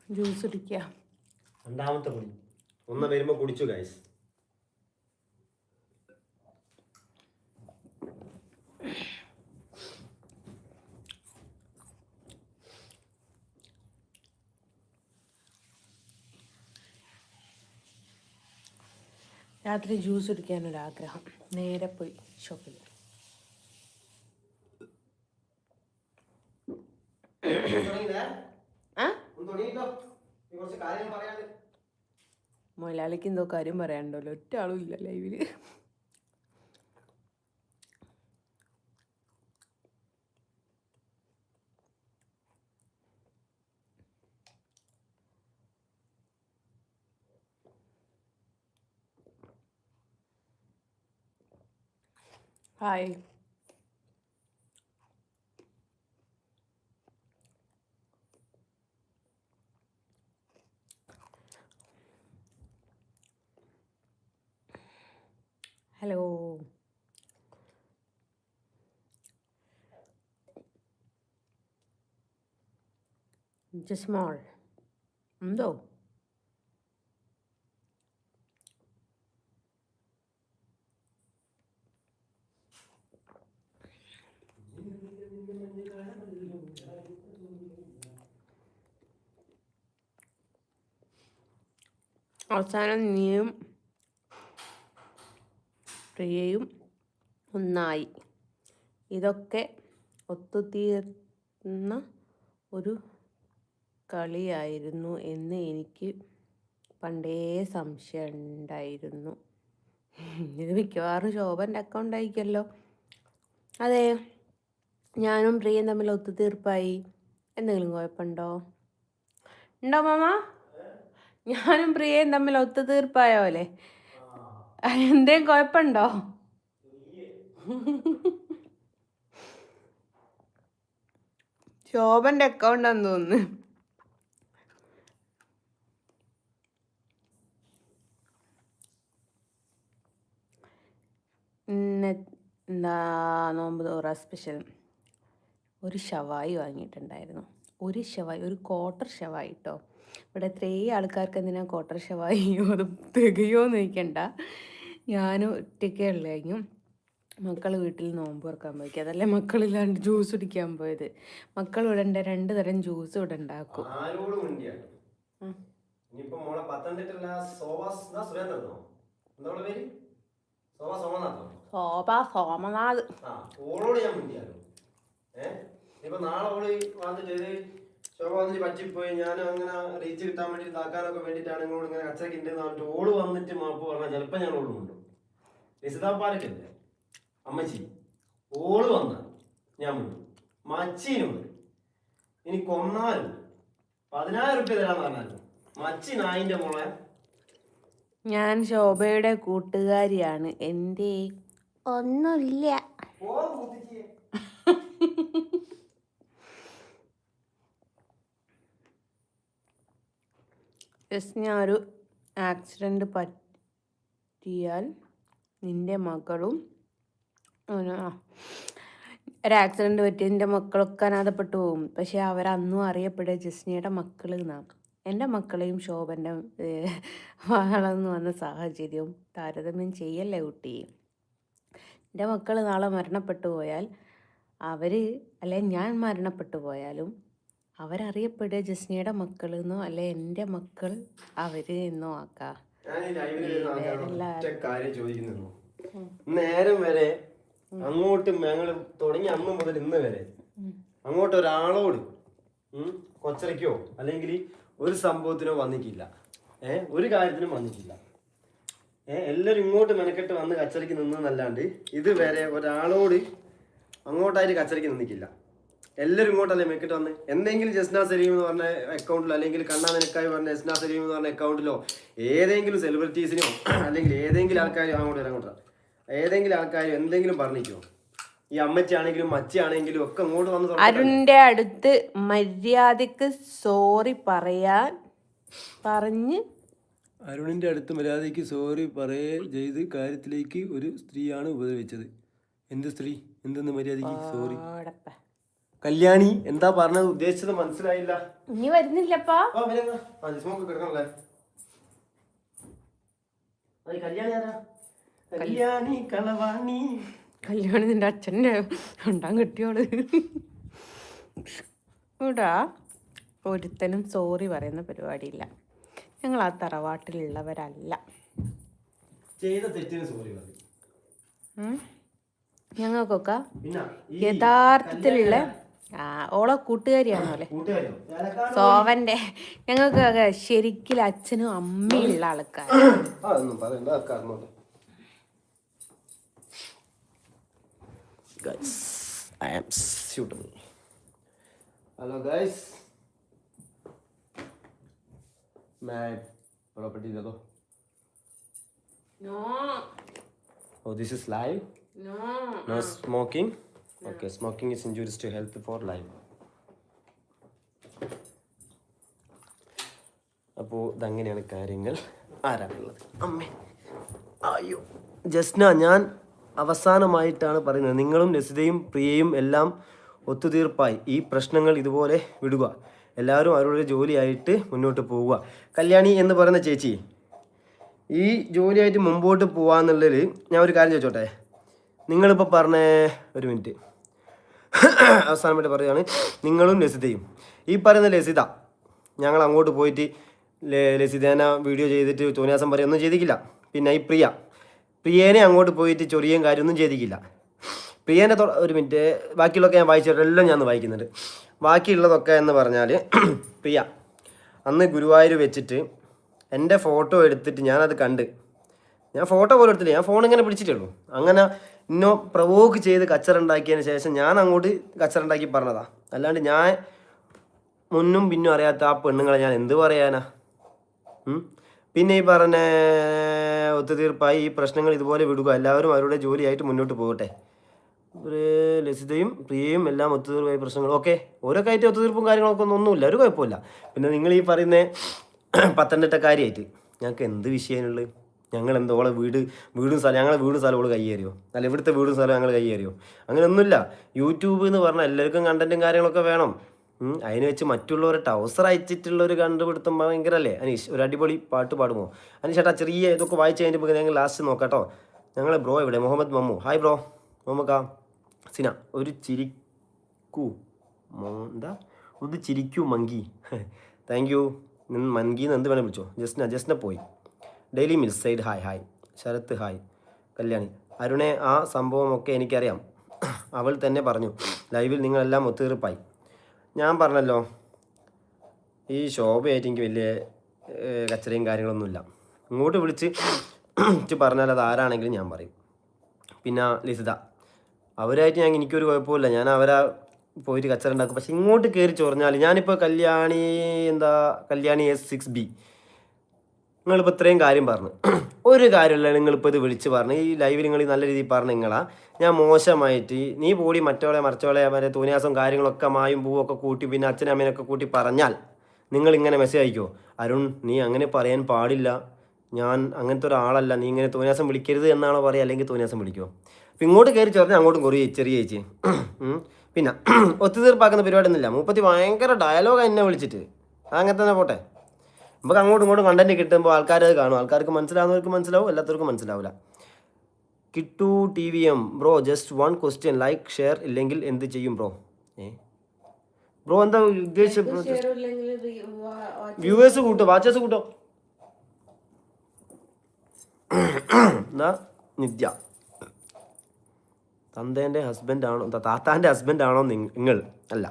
Juice കുടിക്കുക. രണ്ടാമത്തെ കുടി ഒന്ന് വരുമ്പോ കുടിച്ചു ഗൈസ്. രാത്രി ജ്യൂസ് കുടിക്കാനൊരാഗ്രഹം. നേരെ പോയി ഷോപ്പിൽ. മൊലാലിക്ക് എന്തോ കാര്യം പറയാനുണ്ടല്ലോ. ഒറ്റ ആളും ഇല്ല ലൈവില്. ഹായ്. ഹലോ. ജസ്മോൾ എന്തോ അവസാനം നീയും പ്രിയയും ഒന്നായി. ഇതൊക്കെ ഒത്തുതീർന്ന ഒരു കളിയായിരുന്നു എന്ന് എനിക്ക് പണ്ടേ സംശയം ഉണ്ടായിരുന്നു. ഇത് മിക്കവാറും ശോഭൻ്റെ അക്കൗണ്ട് ആയിരിക്കുമല്ലോ. അതെ, ഞാനും പ്രിയയും തമ്മിൽ ഒത്തുതീർപ്പായി. എന്തെങ്കിലും കുഴപ്പമുണ്ടോ? ഉണ്ടോ മാമ? ഞാനും പ്രിയയും തമ്മിൽ ഒത്തുതീർപ്പായോ അല്ലേ? എന്തേലും കുഴപ്പമുണ്ടോ? ശോഭൻ്റെ അക്കൗണ്ടാന്ന് തോന്നുന്നു. എന്താ നോമ്പ് തോറ സ്പെഷ്യൽ ഒരു ഷവായി വാങ്ങിയിട്ടുണ്ടായിരുന്നു. ഒരു ഷവായി, ഒരു ക്വാർട്ടർ ഷവായി കേട്ടോ. ഇവിടെ ഇത്രയും ആൾക്കാർക്ക് എന്തിനാ ക്വാർട്ടർ ഷവായിയോ? അത് തികയോന്ന് ചോദിക്കണ്ട. ഞാനും ഒറ്റയ്ക്കേ ഉള്ളു. മക്കൾ വീട്ടിൽ നോമ്പ് തുറക്കാൻ പോയിക്കുക. അതല്ലേ മക്കളില്ലാണ്ട് ജ്യൂസ് കുടിക്കാൻ പോയത്. മക്കൾ ഇവിടെ ഉണ്ട്, 2 തരം ജ്യൂസ് ഇവിടെ ഉണ്ടാക്കും. ശോഭ സോമനാഥ്. ഇപ്പൊ നാളെ ഓള് വന്നിട്ട് ശോഭ വന്നിട്ട് പറ്റിപ്പോയി, ഞാൻ അങ്ങനെ റീച്ച് കിട്ടാൻ വേണ്ടി ഇതാക്കാനൊക്കെ വേണ്ടിയിട്ടാണ് നിങ്ങളോട് ഇങ്ങനെ കച്ചറക്ക് ഉണ്ടെന്ന് പറഞ്ഞിട്ട് ഓള് വന്നിട്ട് മാപ്പ് പറഞ്ഞാൽ ചിലപ്പോൾ ഞാൻ ഓള് കൊണ്ടു രസിതാപ്പാലക്കല്ലേ അമ്മച്ചി. ഓള് വന്ന ഞാൻ മുണ്ടു. മച്ചീനോട് ഇനി കൊന്നാലും 10,000 റുപ്യ തരാന്ന് പറഞ്ഞാലും മച്ചി നായിന്റെ മോളെ. ഞാൻ ശോഭയുടെ കൂട്ടുകാരിയാണ്. എൻ്റെ ഒന്നുമില്ല. ഞാൻ ഒരു ആക്സിഡൻറ്റ് പറ്റിയാൽ നിൻ്റെ മകളും ഒരു ആക്സിഡൻറ്റ് പറ്റി എൻ്റെ മക്കളൊക്കെ അനാഥപ്പെട്ടു പോകും. പക്ഷെ അവരന്നും അറിയപ്പെടുക ജസ്നയുടെ മക്കൾ എന്നാണ്. എൻ്റെ മക്കളെയും ശോഭൻ്റെ വളർന്നു വന്ന സാഹചര്യവും താരതമ്യം ചെയ്യല്ലേ കുട്ടി. എൻ്റെ മക്കൾ നാളെ മരണപ്പെട്ടു പോയാൽ അല്ലെ ഞാൻ മരണപ്പെട്ടു പോയാലും അവരറിയപ്പെടുക ജസ്നയുടെ മക്കൾ എന്നോ അല്ലെ എൻ്റെ മക്കൾ എന്നോ ആക്കാം. നേരം വരെ അങ്ങോട്ട് ഞങ്ങൾ തുടങ്ങി അന്ന് മുതൽ ഇന്ന് വരെ അങ്ങോട്ട് ഒരാളോട് കൊച്ചറയ്ക്കോ അല്ലെങ്കിൽ ഒരു സംഭവത്തിനോ വന്നിട്ടില്ല. ഒരു കാര്യത്തിനും വന്നിട്ടില്ല. എല്ലാവരും ഇങ്ങോട്ട് മെനക്കെട്ട് വന്ന് കച്ചറയ്ക്ക് നിന്നല്ലാണ്ട് ഇതുവരെ ഒരാളോട് അങ്ങോട്ടായിട്ട് കച്ചറയ്ക്ക് നിന്നിട്ടില്ല. എല്ലാവരും ഇങ്ങോട്ടല്ലേ മെനക്കെട്ട് വന്ന് എന്തെങ്കിലും ജസ്ന സലീം എന്ന് പറഞ്ഞ അക്കൗണ്ടിലോ അല്ലെങ്കിൽ കണ്ണാ നിനക്കായി പറഞ്ഞ ജസ്ന സലീം എന്ന് പറഞ്ഞ അക്കൗണ്ടിലോ ഏതെങ്കിലും സെലിബ്രിറ്റീസിനോ അല്ലെങ്കിൽ ഏതെങ്കിലും ആൾക്കാരും അങ്ങോട്ട് ഏതെങ്കിലും ആൾക്കാർ എന്തെങ്കിലും പറഞ്ഞിക്കോ? ഈ അമ്മച്ചാണെങ്കിലും മച്ചയാണെങ്കിലും ഒക്കെ അങ്ങോട്ട് വന്ന് അരുണിന്റെ അടുത്ത് മര്യാദക്ക് സോറി അരുണിന്റെ അടുത്ത് മര്യാദയ്ക്ക് സോറി ചെയ്ത് കാര്യത്തിലേക്ക് ഒരു സ്ത്രീയാണ് ഉപദ്രവിച്ചത്. എന്ത് സ്ത്രീ? എന്തെന്ന് മര്യാദയ്ക്ക് സോറി? കല്യാണി എന്താ പറഞ്ഞത്, ഉദ്ദേശിച്ചത് മനസ്സിലായില്ല. ഇനി വരുന്നില്ലപ്പാ. കല്യാണി കളവാണി. കല്യാണി നിന്റെ അച്ഛൻ്റെ ഉണ്ടാൻ കിട്ടിയോള്. ഇവിടെ ഒരുത്തനും സോറി പറയുന്ന പരിപാടിയില്ല. ഞങ്ങൾ ആ തറവാട്ടിലുള്ളവരല്ല. ചെയ്ത തെറ്റിന് സോറി പറയും. ഞങ്ങൾക്കൊക്കെ യഥാർത്ഥത്തിലുള്ള ഓളെ കൂട്ടുകാരിയാണോ അല്ലേ സോവന്റെ. ഞങ്ങൾക്കൊക്കെ ശരിക്കും അച്ഛനും അമ്മയുള്ള ആൾക്കാർ. Hello guys, property de do. No. Oh, this is live? No. No smoking? No. Okay, smoking is injurious to health for life. അപ്പോൾ ഇതങ്ങനെയാണ് കാര്യങ്ങൾ. ആരാണുള്ളത്? അമ്മേ, അയ്യോ ജസ്ന, ഞാൻ അവസാനമായിട്ടാണ് പറയുന്നത്, നിങ്ങളും ലസിതയും പ്രിയയും എല്ലാം ഒത്തുതീർപ്പായി ഈ പ്രശ്നങ്ങൾ ഇതുപോലെ വിടുക. എല്ലാവരും അവരുടെ ജോലിയായിട്ട് മുന്നോട്ട് പോവുക. കല്യാണി എന്ന് പറയുന്ന ചേച്ചി, ഈ ജോലിയായിട്ട് മുമ്പോട്ട് പോവാന്നുള്ളതിൽ ഞാൻ ഒരു കാര്യം ചോദിച്ചോട്ടെ. നിങ്ങളിപ്പോൾ പറഞ്ഞ ഒരു മിനിറ്റ്, അവസാനമായിട്ട് പറയുകയാണ്, നിങ്ങളും ലസിതയും. ഈ പറയുന്ന ലസിത ഞങ്ങൾ അങ്ങോട്ട് പോയിട്ട് ലസിതേനെ വീഡിയോ ചെയ്തിട്ട് തോന്നിയാസം പറയുകയൊന്നും ചെയ്തിട്ടില്ല. പിന്നെ ഈ പ്രിയേനെ അങ്ങോട്ട് പോയിട്ട് ചൊറിയും കാര്യമൊന്നും ചെയ്തിട്ടില്ല. പ്രിയേൻ്റെ ഒരു മിനിറ്റ്, ബാക്കിയുള്ളതൊക്കെ ഞാൻ വായിച്ചിട്ടെല്ലാം ഞാൻ വായിക്കുന്നുണ്ട്. ബാക്കിയുള്ളതൊക്കെ എന്ന് പറഞ്ഞാൽ, പ്രിയ അന്ന് ഗുരുവായൂർ വെച്ചിട്ട് എൻ്റെ ഫോട്ടോ എടുത്തിട്ട് ഞാനത് കണ്ട്, ഞാൻ ഫോട്ടോ പോലും എടുത്തില്ല, ഞാൻ ഫോൺ ഇങ്ങനെ പിടിച്ചിട്ടുള്ളൂ. അങ്ങനെ ഇന്നോ പ്രവോക്ക് ചെയ്ത് കച്ചറുണ്ടാക്കിയതിന് ശേഷം ഞാൻ അങ്ങോട്ട് കച്ചറുണ്ടാക്കി പറഞ്ഞതാ. അല്ലാണ്ട് ഞാൻ മുന്നും പിന്നും അറിയാത്ത ആ പെണ്ണുങ്ങളെ ഞാൻ എന്ത് പറയാനാ? പിന്നെ ഈ പറഞ്ഞ ഒത്തുതീർപ്പായി ഈ പ്രശ്നങ്ങൾ ഇതുപോലെ വിടുക, എല്ലാവരും അവരുടെ ജോലിയായിട്ട് മുന്നോട്ട് പോകട്ടെ. ഒരു ലസിതയും പ്രിയയും എല്ലാം ഒത്തുതീർപ്പായി പ്രശ്നങ്ങൾ ഓക്കെ, ഓരോ കയറ്റി ഒത്തുതീർപ്പും കാര്യങ്ങളൊക്കെ ഒന്നുമില്ല, ഒരു കുഴപ്പമില്ല. പിന്നെ നിങ്ങൾ ഈ പറയുന്ന പത്തനംതിട്ടക്കാരിയായിട്ട് ഞങ്ങൾക്ക് എന്ത് വിഷയമുള്ളത്? ഞങ്ങൾ എന്തോളെ വീടും സ്ഥലം, ഞങ്ങളെ വീടും സ്ഥലം ഓള് കയ്യേറിയോ? അല്ല ഇവിടുത്തെ വീടും സ്ഥലം ഞങ്ങൾ കയ്യേറിയോ? അങ്ങനെയൊന്നുമില്ല. യൂട്യൂബ് എന്ന് പറഞ്ഞാൽ എല്ലാവർക്കും കണ്ടൻറ്റും കാര്യങ്ങളൊക്കെ വേണം. അതിന് വെച്ച് മറ്റുള്ളവരെ ടൗസർ അയച്ചിട്ടുള്ളൊരു കണ്ടുപിടുത്തം ഭയങ്കര അല്ലേ. അനീഷ് ഒരു അടിപൊളി പാട്ട് പാടുമോ? അനീഷ് ചേട്ടാ ചെറിയ ഇതൊക്കെ വായിച്ച് കഴിഞ്ഞിട്ട് ഞങ്ങൾ ലാസ്റ്റ് നോക്കാം കേട്ടോ. ഞങ്ങളെ ബ്രോ ഇവിടെ മുഹമ്മദ് മമ്മു. Hi bro. മുഹമ്മക്കാ സിന, ഒരു ചിരിക്കൂ എന്താ ഒന്ന് ചിരിക്കൂ മങ്കി. Thank you. മൻകീന്ന് എന്ത് വേണേൽ വിളിച്ചോ. ജസ്ന പോയി. Daily mills side hi. Sarath hi. Kalyani, അരുണെ ആ സംഭവമൊക്കെ എനിക്കറിയാം, അവൾ തന്നെ പറഞ്ഞു ലൈവിൽ നിങ്ങളെല്ലാം ഒത്തുതീർപ്പായി. ഞാൻ പറഞ്ഞല്ലോ, ഈ ശോഭയായിട്ട് എനിക്ക് വലിയ കച്ചറയും കാര്യങ്ങളൊന്നുമില്ല. ഇങ്ങോട്ട് വിളിച്ച് പറഞ്ഞാൽ അത് ആരാണെങ്കിലും ഞാൻ പറയും. പിന്നെ ലിസിത, അവരായിട്ട് എനിക്കൊരു കുഴപ്പമില്ല, ഞാൻ അവരാ പോയിട്ട് കച്ചറ ഉണ്ടാക്കും. പക്ഷെ ഇങ്ങോട്ട് കയറി ചൊറിഞ്ഞാൽ, ഞാനിപ്പോൾ കല്യാണി S6B നിങ്ങളിപ്പോൾ ഇത്രയും കാര്യം പറഞ്ഞു, ഒരു കാര്യമില്ല. നിങ്ങളിപ്പോൾ ഇത് വിളിച്ച് പറഞ്ഞു, ഈ ലൈവിൽ നിങ്ങൾ നല്ല രീതിയിൽ പറഞ്ഞു നിങ്ങളാ ഞാൻ മോശമായിട്ട് നീ പോടി മറ്റോളെ മറ്റേ തോന്നിയാസം കാര്യങ്ങളൊക്കെ മായും പൂവൊക്കെ കൂട്ടി പിന്നെ അച്ഛനും അമ്മേനൊക്കെ കൂട്ടി പറഞ്ഞാൽ നിങ്ങളിങ്ങനെ മെസ്സേജ് അയക്കുമോ? അരുൺ, നീ അങ്ങനെ പറയാൻ പാടില്ല, ഞാൻ അങ്ങനത്തെ ഒരാളല്ല, നീ ഇങ്ങനെ തോന്നിയാസം വിളിക്കരുത് എന്നാണോ പറയുക? അല്ലെങ്കിൽ തോന്നിയാസം വിളിക്കുമോ? അപ്പം ഇങ്ങോട്ട് കയറി ചോറിഞ്ഞാൽ അങ്ങോട്ടും ചെറിയ ചേച്ചി. പിന്നെ ഒത്തുതീർപ്പാക്കുന്ന പരിപാടി ഒന്നുമില്ല. മൂപ്പത്തി ഭയങ്കര ഡയലോഗാണ് എന്നെ വിളിച്ചിട്ട്. അങ്ങനെ തന്നെ പോട്ടെ. നമുക്ക് അങ്ങോട്ടും ഇങ്ങോട്ടും കണ്ടന്റ് കിട്ടുമ്പോൾ ആൾക്കാർ അത് കാണും. ആൾക്കാർക്ക് മനസ്സിലാവുന്നവർക്ക് മനസ്സിലാവും, എല്ലാത്തവർക്കും മനസ്സിലാവില്ല. Kittu TVM bro, just 1 question, like share ഇല്ലെങ്കിൽ എന്ത് ചെയ്യും ബ്രോ? ബ്രോ എന്താ ഉദ്ദേശിച്ചത്? വ്യൂവേഴ്സ് കൂട്ടോ, വാച്ചേഴ്സ് കൂട്ടോ? എന്താ നിത്യ, തന്തേൻ്റെ ഹസ്ബൻഡാണോ താത്താൻ്റെ ഹസ്ബൻഡാണോ നിങ്ങൾ? അല്ല.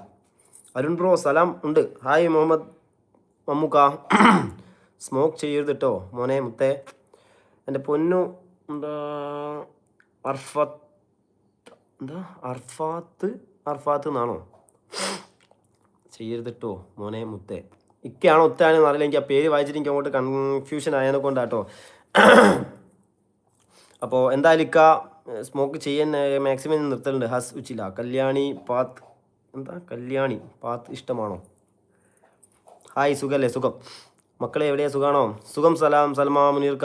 അരുൺ ബ്രോ സലാം ഉണ്ട്. ഹായ് മുഹമ്മദ് മമ്മൂക്ക. സ്മോക്ക് ചെയ്യരുത് കേട്ടോ മോനെ മുത്തേ. എൻ്റെ പൊന്നു എന്താ അർഫാത്ത് എന്നാണോ? ചെയ്യരുത് കേട്ടോ മോനെ മുത്തേ. ഇക്കയാണോ ഒത്താണെന്ന് അറിയില്ല, എനിക്ക് ആ പേര് വായിച്ചിട്ട് എനിക്ക് അങ്ങോട്ട് കൺഫ്യൂഷൻ ആയതിനെ കൊണ്ടാട്ടോ. അപ്പോൾ എന്തായാലും ഇക്ക സ്മോക്ക് ചെയ്യാൻ മാക്സിമം നിർത്തലുണ്ട്. ഹസ് ഉച്ചില്ല. കല്യാണി പാത്ത് ഇഷ്ടമാണോ? ഹായ്, സുഖല്ലേ? സുഖം. മക്കളെ എവിടെയാ? സുഖമാണോ? സുഖം. സലാം സൽമാ മുനീർക്ക.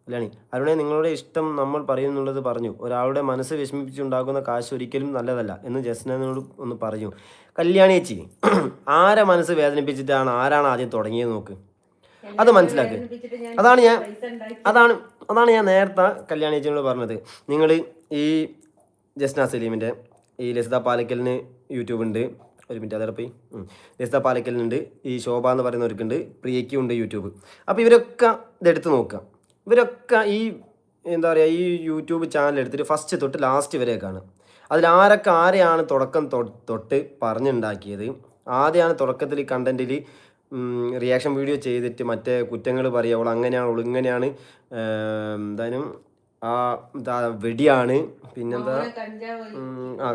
കല്യാണി അരുണെ നിങ്ങളുടെ ഇഷ്ടം നമ്മൾ പറയുന്നുള്ളത് പറഞ്ഞു. ഒരാളുടെ മനസ്സ് വിഷമിപ്പിച്ചുണ്ടാക്കുന്ന കാശ് ഒരിക്കലും നല്ലതല്ല എന്ന് ജസ്നോട് ഒന്ന് പറഞ്ഞു. കല്യാണി ചേച്ചി ആരെ മനസ്സ് വേദനിപ്പിച്ചിട്ടാണ് ആരാണ് ആദ്യം തുടങ്ങിയത് നോക്ക്, അത് മനസ്സിലാക്ക്. അതാണ് ഞാൻ നേരത്തെ കല്യാണി ചേച്ചിയോട് പറഞ്ഞത്. നിങ്ങൾ ഈ ജസ്ന സലീമിൻ്റെ ഈ ലസിത പാലക്കലിന് യൂട്യൂബ് ഉണ്ട്, ഒരു മിനിറ്റ് അതോടെ പോയി, ലസിത പാലക്കലിനുണ്ട്, ഈ ശോഭ എന്ന് പറയുന്നവർക്കുണ്ട്, പ്രിയയ്ക്കും ഉണ്ട് യൂട്യൂബ്. അപ്പോൾ ഇവരൊക്കെ ഇതെടുത്ത് നോക്കുക. ഇവരൊക്കെ ഈ എന്താ പറയുക ഈ യൂട്യൂബ് ചാനൽ എടുത്തിട്ട് ഫസ്റ്റ് തൊട്ട് ലാസ്റ്റ് വരെയൊക്കെയാണ്. അതിലാരൊക്കെ ആരെയാണ് തുടക്കം തൊട്ട് പറഞ്ഞുണ്ടാക്കിയത്, ആദ്യമാണ് തുടക്കത്തിൽ ഈ കണ്ടൻറ്റിൽ റിയാക്ഷൻ വീഡിയോ ചെയ്തിട്ട് മറ്റേ കുറ്റങ്ങൾ പറയുക, അവൾ അങ്ങനെയാണ് അവൾ ഇങ്ങനെയാണ്, എന്തായാലും വെടിയാണ്, പിന്നെന്താ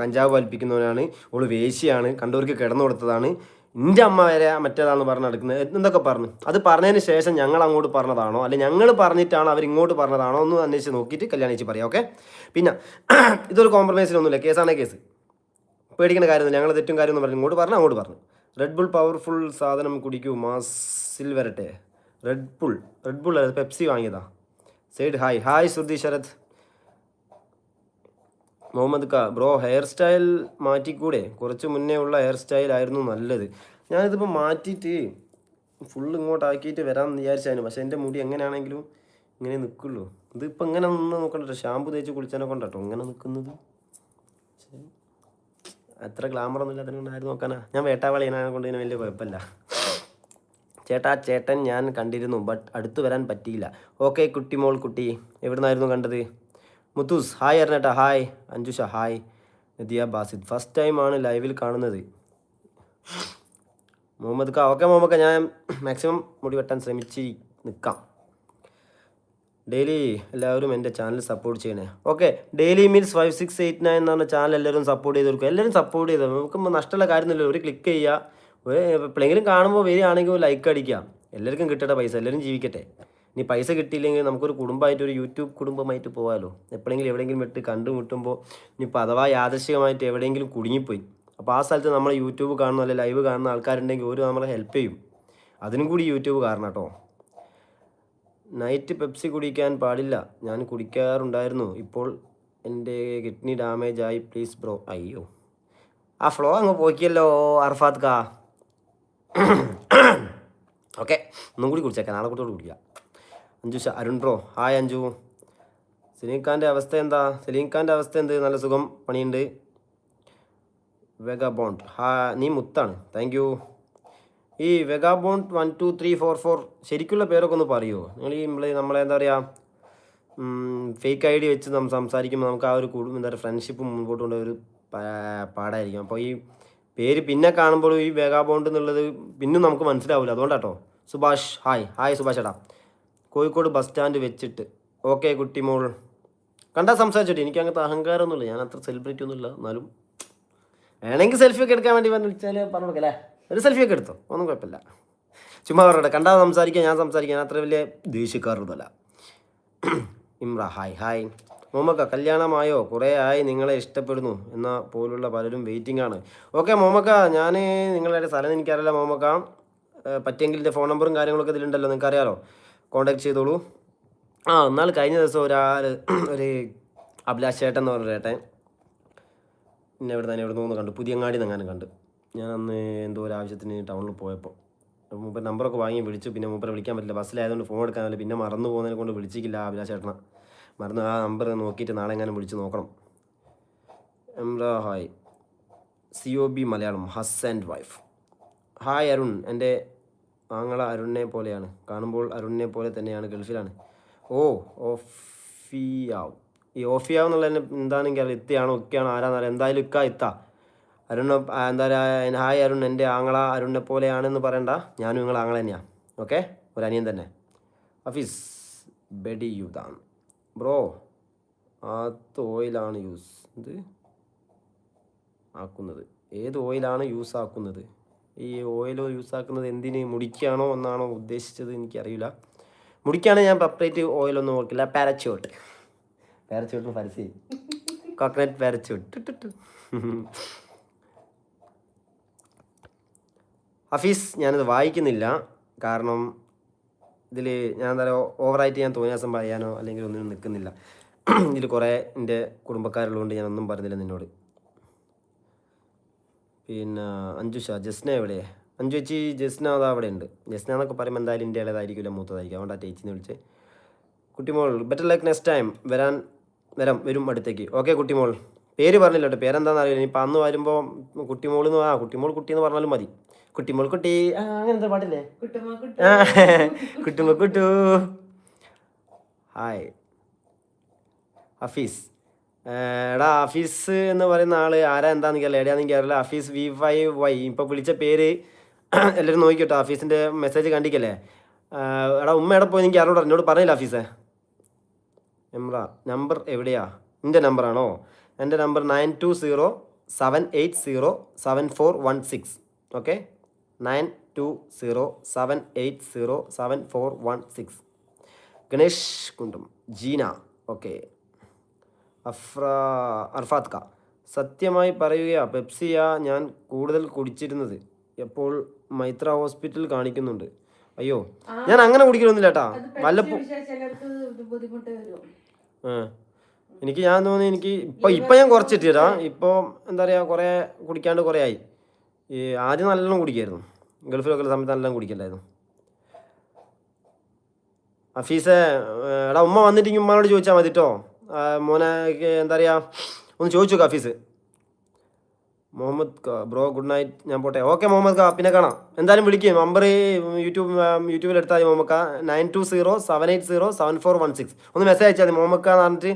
കഞ്ചാവ് വലിപ്പിക്കുന്നവനാണ്, അവള് വേശ്യയാണ്, കണ്ടവർക്ക് കിടന്നു കൊടുത്തതാണ്, എൻ്റെ അമ്മ വരെ മറ്റേതാണെന്ന് പറഞ്ഞ് നടക്കുന്നത് എന്തൊക്കെ പറഞ്ഞു. അത് പറഞ്ഞതിന് ശേഷം ഞങ്ങൾ അങ്ങോട്ട് പറഞ്ഞതാണോ അല്ലെ ഞങ്ങൾ പറഞ്ഞിട്ടാണ് അവരിങ്ങോട്ട് പറഞ്ഞതാണോ ഒന്ന് അന്വേഷിച്ച് നോക്കിയിട്ട് കല്യാണിച്ച് പറയാം. ഓക്കെ, പിന്നെ ഇതൊരു കോംപ്രമൈസിനൊന്നുമില്ല, കേസാണേ കേസ്, പേടിക്കേണ്ട കാര്യമൊന്നുമില്ല. ഞങ്ങൾ തെറ്റും കാര്യമൊന്നും പറഞ്ഞു, ഇങ്ങോട്ട് പറഞ്ഞു അങ്ങോട്ട് പറഞ്ഞു. റെഡ് ബുൾ പവർഫുൾ സാധനം കുടിക്കൂ, മാസിൽ വരട്ടെ. റെഡ് ബുൾ പെപ്സി വാങ്ങിയതാ. സൈഡ് ഹായ് ശ്രുതി ശരത്. മുഹമ്മദ് ക ബ്രോ ഹെയർ സ്റ്റൈൽ മാറ്റിക്കൂടെ, കുറച്ച് മുന്നേ ഉള്ള ഹെയർ സ്റ്റൈൽ ആയിരുന്നു നല്ലത്. ഞാനിതിപ്പോൾ മാറ്റിയിട്ട് ഫുള്ള് ഇങ്ങോട്ടാക്കിയിട്ട് വരാമെന്ന് വിചാരിച്ചായിരുന്നു, പക്ഷേ എൻ്റെ മുടി എങ്ങനെയാണെങ്കിലും ഇങ്ങനെ നിൽക്കുള്ളൂ. ഇതിപ്പോൾ ഇങ്ങനെ നിന്ന് നോക്കണ്ടോ, ഷാമ്പു തേച്ച് കുളിച്ചതിനെ കൊണ്ടാട്ടോ ഇങ്ങനെ നിൽക്കുന്നത്. അത്ര ഗ്ലാമറൊന്നും ഇല്ലാത്തതിനെ ആരും നോക്കാനാ. ഞാൻ വേട്ടാവാളിനെ കൊണ്ട് ഇതിന് വലിയ കുഴപ്പമില്ല. ചേട്ടൻ ഞാൻ കണ്ടിരുന്നു, ബട്ട് അടുത്ത് വരാൻ പറ്റിയില്ല. ഓക്കെ കുട്ടിമോൾ കുട്ടി, എവിടെ നിന്നായിരുന്നു കണ്ടത്? മുത്തൂസ് ഹായ് അരുണേട്ടാ, hi Anjusha, hi Nadiya Basid, first ടൈമാണ് ലൈവിൽ കാണുന്നത്. മുഹമ്മദ് ക ഓക്കെ മുഹമ്മദ്, ഞാൻ മാക്സിമം മുടി വെട്ടാൻ ശ്രമിച്ച് നിൽക്കാം. ഡെയിലി എല്ലാവരും എൻ്റെ ചാനൽ സപ്പോർട്ട് ചെയ്യണേ. ഓക്കെ, ഡെയിലി മീൽസ് 5689 എന്ന് പറഞ്ഞ ചാനൽ എല്ലാവരും സപ്പോർട്ട് ചെയ്ത് കൊടുക്കുക. എല്ലാവരും സപ്പോർട്ട് ചെയ്താൽ നമുക്ക് നഷ്ടമുള്ള കാര്യമൊന്നുമില്ല. ഒരു ക്ലിക്ക് ചെയ്യുക, എപ്പോഴെങ്കിലും കാണുമ്പോൾ വരികയാണെങ്കിൽ ലൈക്ക് അടിക്കുക. എല്ലാവർക്കും കിട്ടട്ടെ പൈസ, എല്ലാവരും ജീവിക്കട്ടെ. ഇനി പൈസ കിട്ടിയില്ലെങ്കിൽ നമുക്കൊരു കുടുംബമായിട്ട് ഒരു യൂട്യൂബ് കുടുംബമായിട്ട് പോകാമല്ലോ. എപ്പോഴെങ്കിലും എവിടെയെങ്കിലും വിട്ട് കണ്ടുമുട്ടുമ്പോൾ ഇനിയിപ്പോൾ അഥവാ യാദൃശ്ചികമായിട്ട് എവിടെയെങ്കിലും കുടുങ്ങിപ്പോയി, അപ്പോൾ ആ സ്ഥലത്ത് നമ്മൾ യൂട്യൂബ് കാണുന്ന അല്ലെങ്കിൽ ലൈവ് കാണുന്ന ആൾക്കാരുണ്ടെങ്കിൽ ഒരു നമ്മളെ ഹെൽപ്പ് ചെയ്യും. അതിനും കൂടി യൂട്യൂബ് കാരണം കേട്ടോ. നൈറ്റ് പെപ്സി കുടിക്കാൻ പാടില്ല, ഞാൻ കുടിക്കാറുണ്ടായിരുന്നു, ഇപ്പോൾ എൻ്റെ കിഡ്നി ഡാമേജ് ആയി, പ്ലീസ് ബ്രോ. അയ്യോ, ആ ഫ്ലോ അങ്ങ് പോയിക്കല്ലോ അർഫാത്ത് കാ. ഓക്കെ, ഒന്നും കൂടി കുടിച്ചേക്കാം, നാളെ കൂടി കുടിക്കാം. Anjusha Arun bro, hi Anju. സലീം ഖാൻ്റെ അവസ്ഥ എന്താ? സലീം ഖാൻ്റെ അവസ്ഥ എന്ത്? നല്ല സുഖം, പണിയുണ്ട്. വെഗാബോണ്ട് നീ മുത്താണ്, താങ്ക് യു. ഈ വെഗാബോണ്ട് 1 2 3 4 4 ശരിക്കുള്ള പേരൊക്കെ ഒന്ന് പറയുമോ? നിങ്ങൾ ഈ നമ്മളെ എന്താ പറയുക ഫേക്ക് ഐ ഡി വെച്ച് സംസാരിക്കുമ്പോൾ നമുക്ക് ആ ഒരു എന്താ പറയുക ഫ്രണ്ട്ഷിപ്പ് മുൻപോട്ട് കൊണ്ടുപോയി ഒരു പാടായിരിക്കും. അപ്പോൾ ഈ പേര് പിന്നെ കാണുമ്പോൾ ഈ വെഗാബോണ്ട് എന്നുള്ളത് പിന്നും നമുക്ക് മനസ്സിലാവില്ല, അതുകൊണ്ടാട്ടോ. സുഭാഷ് ഹായ് സുഭാഷ് ഏട്ടാ. കോഴിക്കോട് ബസ് സ്റ്റാൻഡ് വെച്ചിട്ട്. ഓക്കെ കുട്ടിമോൾ, കണ്ടാൽ സംസാരിച്ചോട്ടെ, എനിക്ക് അങ്ങനത്തെ അഹങ്കാരമൊന്നുമില്ല, ഞാൻ അത്ര സെലിബ്രിറ്റി ഒന്നുമില്ല. എന്നാലും വേണമെങ്കിൽ സെൽഫി ഒക്കെ എടുക്കാൻ വേണ്ടി വിളിച്ചാൽ പറഞ്ഞു കൊടുക്കല്ലേ, ഒരു സെൽഫി ഒക്കെ എടുത്തോ, ഒന്നും കുഴപ്പമില്ല. ചുമ്മാ പറയട്ടെ, കണ്ടാൽ സംസാരിക്കാൻ, ഞാൻ സംസാരിക്കാൻ അത്ര വലിയ ദേഷ്യക്കാരൊന്നുമല്ല. ഇമ്ര ഹായ്. മോമക്ക കല്യാണമായോ? കുറേ ആയി നിങ്ങളെ ഇഷ്ടപ്പെടുന്നു എന്ന പോലുള്ള പലരും വെയിറ്റിംഗ് ആണ്. ഓക്കെ മോമക്ക, ഞാൻ നിങ്ങളുടെ സ്ഥലം എനിക്കറിയില്ല മോമക്ക, പറ്റിയെങ്കിൽ എൻ്റെ ഫോൺ നമ്പറും കാര്യങ്ങളൊക്കെ ഇതിലുണ്ടല്ലോ, നിങ്ങൾക്ക് അറിയാലോ, കോൺടാക്ട് ചെയ്തോളൂ. എന്നാൽ കഴിഞ്ഞ ദിവസം ഒരു അഭിലാഷ് ചേട്ടൻ എന്ന് പറഞ്ഞ ചേട്ടൻ എന്നെ എവിടെ നിന്ന് കണ്ടു, പുതിയങ്ങാടി നിന്നെങ്ങാനും കണ്ട്. ഞാൻ അന്ന് എന്തോ ഒരു ആവശ്യത്തിന് ടൗണിൽ പോയപ്പോൾ മൂപ്പർ നമ്പറൊക്കെ വാങ്ങി വിളിച്ചു. പിന്നെ മൂപ്പരെ വിളിക്കാൻ പറ്റില്ല, ബസ്സിലായതുകൊണ്ട് ഫോൺ എടുക്കാൻ പറ്റില്ല. പിന്നെ മറന്നു പോകുന്നതിനെ കൊണ്ട് വിളിച്ചിട്ടില്ല അഭിലാഷ് ചേട്ടനെ, മറന്നു. ആ നമ്പർ നോക്കിയിട്ട് നാളെ എങ്ങാനും വിളിച്ച് നോക്കണം. Hi COB Malayalam hus and wife. Hi Arun, എൻ്റെ ആങ്ങള അരുണിനെ പോലെയാണ്, കാണുമ്പോൾ അരുണിനെ പോലെ തന്നെയാണ്, ഗൾഫിലാണ്. ഓഫിയാവ്. ഈ ഓഫിയാവ് എന്നുള്ള എന്താണെങ്കിൽ അത് ഇത്തയാണോ ഒക്കെയാണോ ആരാന്നറിയാം, എന്തായാലും ഇത്ത അരുൺ എന്താ പറയുക. ഹായ് അരുൺ, എൻ്റെ ആങ്ങള അരുണിനെ പോലെയാണെന്ന് പറയണ്ട, ഞാനും നിങ്ങൾ ആങ്ങള തന്നെയാണ്. ഓക്കെ, ഒരു അനിയൻ തന്നെ. ഹഫീസ് ബെഡി യുദാൻ ബ്രോ, അത് ഓയിലാണ് യൂസ് ആക്കുന്നത്, ഏത് ഓയിലാണ് യൂസ് ആക്കുന്നത്? ഈ ഓയിൽ യൂസ് ആക്കുന്നത് എന്തിന്, മുടിക്കാണോ എന്നാണോ ഉദ്ദേശിച്ചത്? എനിക്കറിയില്ല. മുടിക്കാണ് ഞാൻ സെപ്പറേറ്റ് ഓയിലൊന്നും ഓർക്കില്ല. പാരച്യൂട്ടിന് പരസ്യം, കോക്കനട്ട് പാരച്യൂട്ട്. ഹഫീസ്, ഞാനത് വായിക്കുന്നില്ല, കാരണം ഇതിൽ ഞാൻ എന്താ പറയുക ഓവറായിട്ട് ഞാൻ തോന്നിയാസം പറയാനോ അല്ലെങ്കിൽ ഒന്നിനും നിൽക്കുന്നില്ല. ഇതിൽ കുറേ എൻ്റെ കുടുംബക്കാരുള്ളതുകൊണ്ട് ഞാനൊന്നും പറഞ്ഞില്ല നിന്നോട്. പിന്നെ അഞ്ജുഷ, ജസ്ന എവിടെ? അഞ്ജു ചേച്ചി, ജസ്ന അതാ അവിടെ ഉണ്ട്. ജസ്ന എന്നൊക്കെ പറയുമ്പോൾ എന്തായാലും എൻ്റെ ഇളയതായിരിക്കില്ല, മൂത്തതായിരിക്കും. അതുകൊണ്ട് ആ ചേച്ചിന്ന് വിളിച്ച്. Kuttimol, better like next time. വരും അടുത്തേക്ക്. ഓക്കെ കുട്ടിമോൾ. പേര് പറഞ്ഞില്ല കേട്ടോ, പേരെന്താണെന്ന് അറിയില്ല. ഇനിയിപ്പോൾ അന്ന് വരുമ്പോൾ കുട്ടിമോൾ എന്ന് പറഞ്ഞാലും മതി. കുട്ടിമോൾ കുട്ടി അങ്ങനെ എന്താ പാട്ടില്ലേ? കുട്ടുമോ കുട്ടു. ഹായ് ഹഫീസ്. എടാ ഹഫീസ് എന്ന് പറയുന്ന ആള് ആരാ എന്താന്ന് എനിക്കറിയില്ല, എവിടെയാന്ന് എനിക്കറിയില്ല. ഹഫീസ് V5Y ഇപ്പോൾ വിളിച്ച പേര് എല്ലാവരും നോക്കിക്കോട്ടോ. ഹഫീസിൻ്റെ മെസ്സേജ് കണ്ടിക്കല്ലേ. എടാ ഉമ്മ എവിടെ പോയി എനിക്ക് അറിഞ്ഞോടാ, എന്നോട് പറഞ്ഞില്ല ഹഫീസേ. നമ്പർ എവിടെയാ? എൻ്റെ നമ്പറാണോ? എൻ്റെ നമ്പർ 9207807416. ഓക്കെ, 9207807416. ഗണേഷ് കുണ്ടും, ജീന. ഓക്കെ, അർഫാത്ത് ക. സത്യമായി പറയുകയാ, പെപ്സിയാ ഞാൻ കൂടുതൽ കുടിച്ചിരുന്നത്. എപ്പോൾ മൈത്ര ഹോസ്പിറ്റൽ കാണിക്കുന്നുണ്ട്. അയ്യോ, ഞാൻ അങ്ങനെ കുടിക്കലൊന്നുമില്ല കേട്ടാ. വല്ലപ്പോൾ എനിക്ക് ഞാൻ തോന്നി എനിക്ക് ഇപ്പം ഞാൻ കുറച്ചിട്ടാ. ഇപ്പോൾ എന്താ പറയുക, കുറേ കുടിക്കാണ്ട് കുറേ ആയി. ഈ ആദ്യം നല്ലോണം കുടിക്കായിരുന്നു, ഗൾഫിലൊക്കെ ഉള്ള സമയത്ത് നല്ലോണം കുടിക്കണ്ടായിരുന്നു. ഹഫീസേ, എടാ ഉമ്മ വന്നിട്ടെങ്കിൽ ഉമ്മനോട് ചോദിച്ചാൽ മതി കേട്ടോ. മോനെ എന്താ പറയുക, ഒന്ന് ചോദിച്ചു Hafeez. Muhammad bro good night, ഞാൻ പോട്ടെ. ഓക്കെ മുഹമ്മദ് ഖാ, പിന്നെ കാണാം. എന്തായാലും വിളിക്കും. നമ്പർ യൂട്യൂബിൽ എടുത്താൽ മതി മുഹമ്മദ് ഖാ. 9207807416. ഒന്ന് മെസ്സേജ് അയച്ചാൽ മതി മുഹമ്മദ് ഖാ എന്ന് പറഞ്ഞിട്ട്.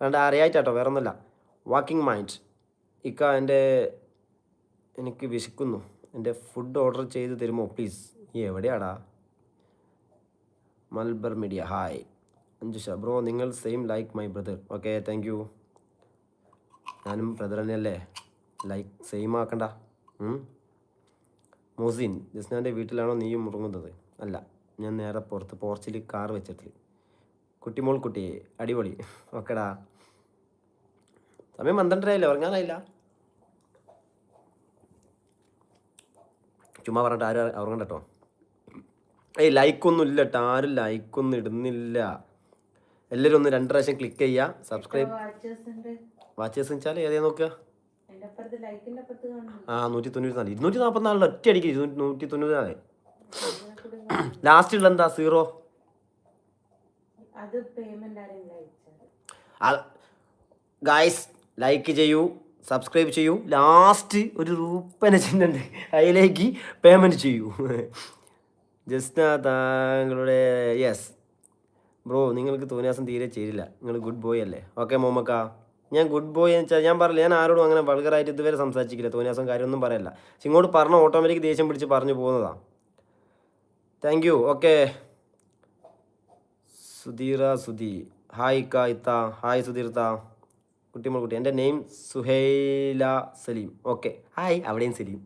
വേണ്ട അറിയായിട്ടോ, വേറെ ഒന്നുമില്ല. Walking mind. ഇക്ക എനിക്ക് വിശക്കുന്നു, എൻ്റെ ഫുഡ് ഓർഡർ ചെയ്ത് തരുമോ പ്ലീസ്? ഈ എവിടെയാടാ? മൽബർ മീഡിയ. ഹായ് അഞ്ജുഷ ബ്രോ, നിങ്ങൾ same like my brother. Okay, thank you. ഞാനും ബ്രദർ തന്നെയല്ലേ, ലൈക്ക് സെയിം ആക്കണ്ട. മോസിൻ, ജസ്നാൻ്റെ വീട്ടിലാണോ നീയും ഉറങ്ങുന്നത്? അല്ല, ഞാൻ നേരെ പുറത്ത് പോർച്ചിൽ കാർ വെച്ചിട്ടില്ല. കുട്ടിമോൾ കുട്ടി, അടിപൊളി. ഓക്കെടാ, സമയം 12 ഉറങ്ങാനായില്ല. ചുമ്മാ പറഞ്ഞിട്ട് ആരും ഉറങ്ങണ്ട കേട്ടോ. ലൈക്കൊന്നും ഇല്ല കേട്ടോ, ആരും ലൈക്കൊന്നും ഇടുന്നില്ല. എല്ലാവരും ഒന്ന് 2 പ്രാവശ്യം ക്ലിക്ക് ചെയ്യുക. സബ്സ്ക്രൈബ്. വാച്ചേഴ്സ് വെച്ചാൽ ഏതേ നോക്കുക. 194, 244 ഒറ്റ അടിക്ക് 194. ലാസ്റ്റ് ഉള്ള എന്താ 0? ഗായ്സ് ലൈക്ക് ചെയ്യൂ, സബ്സ്ക്രൈബ് ചെയ്യൂ. ലാസ്റ്റ് ഒരു രൂപേനെ ചിഹ്നുണ്ട്, അതിലേക്ക് പേയ്മെൻറ്റ് ചെയ്യൂ. ജസ്റ്റ് താങ്കളുടെ യെസ് ബ്രോ, നിങ്ങൾക്ക് തോന്നിയാസം തീരെ ചെയ്തില്ല, നിങ്ങൾ ഗുഡ് ബോയ് അല്ലേ? ഓക്കെ മോമക്ക, ഞാൻ ഗുഡ് ബോയ് എന്ന് വെച്ചാൽ ഞാൻ പറഞ്ഞില്ല, ഞാൻ ആരോടും അങ്ങനെ വൾഗറായിട്ട് ഇതുവരെ സംസാരിച്ചില്ല. തോന്നിയാസം കാര്യമൊന്നും പറയല്ല. പക്ഷെ ഇങ്ങോട്ട് പറഞ്ഞ ഓട്ടോമാറ്റിക് ദേഷ്യം പിടിച്ച് പറഞ്ഞു പോകുന്നതാണ്. Thank you. Okay, Sudhi. Hi ഇക്ക ഇത്ത. ഹായ് സുധീർത്ത. കുട്ടി. എൻ്റെ name Suhaila Saleem. Okay, hi. അവിടെയും സലീം.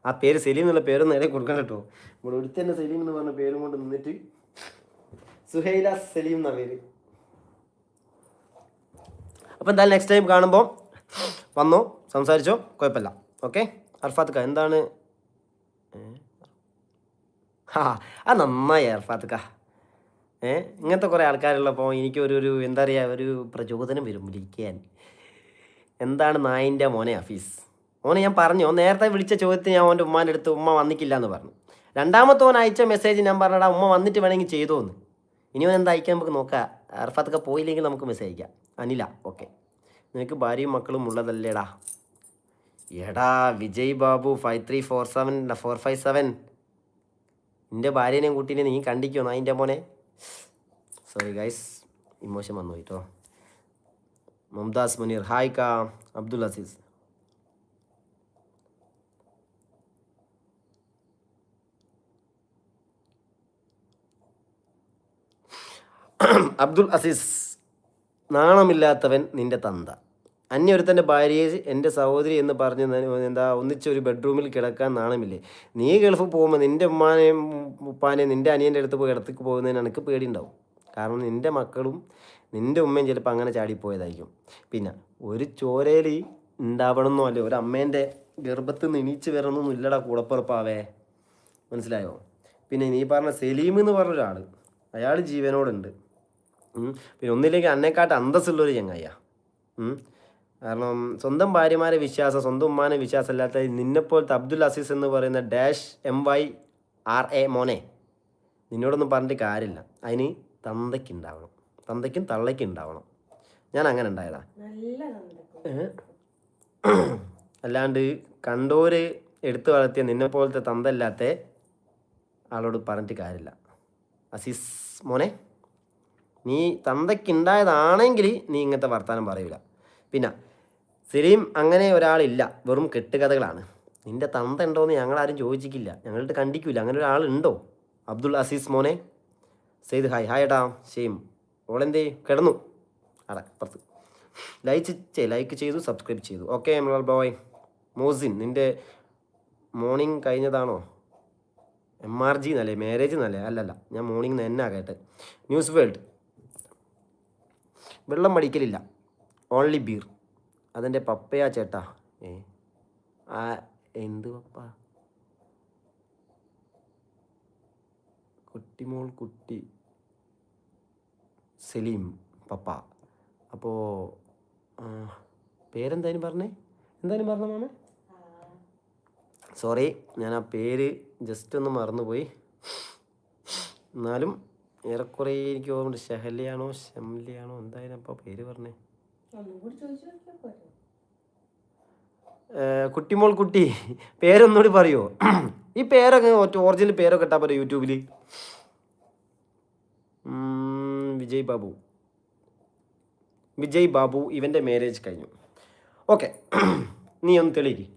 ആ പേര് സലീം എന്നുള്ള പേരൊന്നും ഇടയിൽ കൊടുക്കണം കേട്ടോ. ഇവിടെ ഒരുത്ത തന്നെ സലീം എന്ന് പറഞ്ഞ പേരും കൊണ്ട് നിന്നിട്ട് സുഹൈല സലീം എന്ന പേര്. അപ്പോൾ എന്തായാലും നെക്സ്റ്റ് ടൈം കാണുമ്പോൾ വന്നോ, സംസാരിച്ചോ, കുഴപ്പമില്ല. ഓക്കെ. അർഫാത്ത് ഖാ എന്താണ്? അത് നന്നായി അർഫാത്ത് ഖാ. ഇങ്ങനത്തെ കുറേ ആൾക്കാരുള്ളപ്പോൾ എനിക്കൊരു എന്താ പറയുക, ഒരു പ്രചോദനം വരും വിളിക്കാൻ. എന്താണ് നായിൻ്റെ മോനെ ഹഫീസ്? ഓനെ ഞാൻ പറഞ്ഞു, നേരത്തെ വിളിച്ച ചോദ്യത്തിന് ഞാൻ ഓൻ്റെ ഉമ്മാൻ്റെ അടുത്ത് ഉമ്മ വന്നിക്കില്ല എന്ന് പറഞ്ഞു. രണ്ടാമത്തെ ഓൻ അയച്ച മെസ്സേജ് ഞാൻ പറഞ്ഞടാ ഉമ്മ വന്നിട്ട് വേണമെങ്കിൽ ചെയ്തോ എന്ന്. ഇനി ഓൻ എന്താ അയക്കാൻ നമുക്ക് നോക്കാം. അർഫാത്തൊക്കെ പോയില്ലെങ്കിൽ നമുക്ക് മെസ്സേജ് അയക്കാം. അനില, ഓക്കെ. നിനക്ക് ഭാര്യയും മക്കളും ഉള്ളതല്ലേടാ? എടാ വിജയ് ബാബു 5347457. എൻ്റെ ഭാര്യനെയും കുട്ടീനെ നീ കണ്ടിക്കോ നായിൻ്റെ മോനെ? സോറി ഗൈസ്, ഇമോഷൻ വന്നു കേട്ടോ. മുംതാസ് മുനീർ, ഹായ് കാ. അബ്ദുൽ അസീസ്, അബ്ദുൽ അസീസ്, നാണമില്ലാത്തവൻ നിൻ്റെ തന്ത. അന്യൊരുത്തൻ്റെ ഭാര്യയെ എൻ്റെ സഹോദരി എന്ന് പറഞ്ഞ് എന്താ ഒന്നിച്ചൊരു ബെഡ്റൂമിൽ കിടക്കാൻ നാണമില്ലേ? നീ ഗൾഫിൽ പോകുമ്പോൾ നിൻ്റെ ഉമ്മാനെയും ഉപ്പാനെയും നിൻ്റെ അനിയൻ്റെ അടുത്ത് പോയി ഇടത്തേക്ക് പോകുന്നതിന് എനിക്ക് പേടിയുണ്ടാവും. കാരണം നിൻ്റെ മക്കളും നിൻ്റെ ഉമ്മയും ചിലപ്പോൾ അങ്ങനെ ചാടിപ്പോയതായിരിക്കും. പിന്നെ ഒരു ചോരയിൽ ഉണ്ടാവണമെന്നോ അല്ലേ ഒരു അമ്മേൻ്റെ ഗർഭത്തിൽ നിന്ന് എണീച്ച് വരണമെന്നൊന്നും ഇല്ലടാ കൂടപ്പുറപ്പാവേ, മനസ്സിലായോ? പിന്നെ നീ പറഞ്ഞ സലീം എന്ന് പറഞ്ഞൊരാൾ, അയാൾ ജീവനോടുണ്ട്. പിന്നെ ഒന്നില്ലെങ്കിൽ അന്നേക്കാട്ട് അന്തസ്സുള്ളൊരു ചങ്ങായിയാ. കാരണം സ്വന്തം ഭാര്യമാരെ വിശ്വാസം, സ്വന്തം ഉമ്മാനെ വിശ്വാസമില്ലാത്ത നിന്നെപ്പോലത്തെ അബ്ദുൽ അസീസ് എന്ന് പറയുന്ന -MYRA മോനെ നിന്നോടൊന്നും പറഞ്ഞിട്ട് കാര്യമില്ല. അതിന് തന്തയ്ക്കുണ്ടാവണം, തന്തയ്ക്കും തള്ളയ്ക്കും ഉണ്ടാവണം. ഞാൻ അങ്ങനെ ഉണ്ടായതാ. അല്ലാണ്ട് കണ്ടോര് എടുത്തു വളർത്തിയ നിന്നെപ്പോലത്തെ തന്തല്ലാത്ത ആളോട് പറഞ്ഞിട്ട് കാര്യമില്ല. അസീസ് മോനെ, നീ തന്തയ്ക്കുണ്ടായതാണെങ്കിൽ നീ ഇങ്ങനത്തെ വർത്തമാനം പറയൂല. പിന്നെ സലീം അങ്ങനെ ഒരാളില്ല, വെറും കെട്ടുകഥകളാണ്. നിൻ്റെ തന്ത ഉണ്ടോയെന്ന് ഞങ്ങളാരും ചോദിച്ചിട്ടില്ല, ഞങ്ങളിട്ട് കണ്ടിക്കില്ല. അങ്ങനെ ഒരാളുണ്ടോ? അബ്ദുൽ അസീസ് മോനെ സെയ്ത് ഹായ് ഏട്ടാ. ഷെയിം ഓളെന്തേ കിടന്നു അടാ പുറത്ത്. ലൈക്ക് ചെയ്തു, സബ്സ്ക്രൈബ് ചെയ്തു. Okay എംറാൾ boy. മോസിൻ, നിൻ്റെ മോർണിംഗ് കഴിഞ്ഞതാണോ? MRG എന്നല്ലേ, മാരേജ് എന്നല്ലേ? അല്ലല്ല, ഞാൻ മോർണിംഗ് എന്നാ കേട്ടെ. ന്യൂസ് വേൾഡ്, വെള്ളം മടിക്കലില്ല, ഓൺലി ബീർ. അതെൻ്റെ പപ്പയാ ചേട്ടാ. എന്ത് പപ്പ? കുട്ടിമോൾ കുട്ടി സലീം പപ്പ. അപ്പോൾ പേരെന്തായാലും പറഞ്ഞേ, എന്തായാലും പറഞ്ഞ മാമേ? സോറി, ഞാൻ ആ പേര് ജസ്റ്റ് ഒന്ന് മറന്നുപോയി. എന്നാലും ഏറെക്കുറെ എനിക്ക് ഓർമ്മ. ഷെഹലയാണോ ഷംലയാണോ എന്തായാലും അപ്പോൾ പേര് പറഞ്ഞേ. കുട്ടിമോൾ കുട്ടി, പേരൊന്നുകൂടി പറയുമോ? ഈ പേരൊക്കെ ഒറിജിനൽ പേരൊക്കെ ഇട്ടാൽ പോരെ യൂട്യൂബിൽ. വിജയ് ബാബു ഇവൻ്റെ മാരേജ് കഴിഞ്ഞു. ഓക്കെ, നീ ഒന്ന് തെളിയിക്ക്.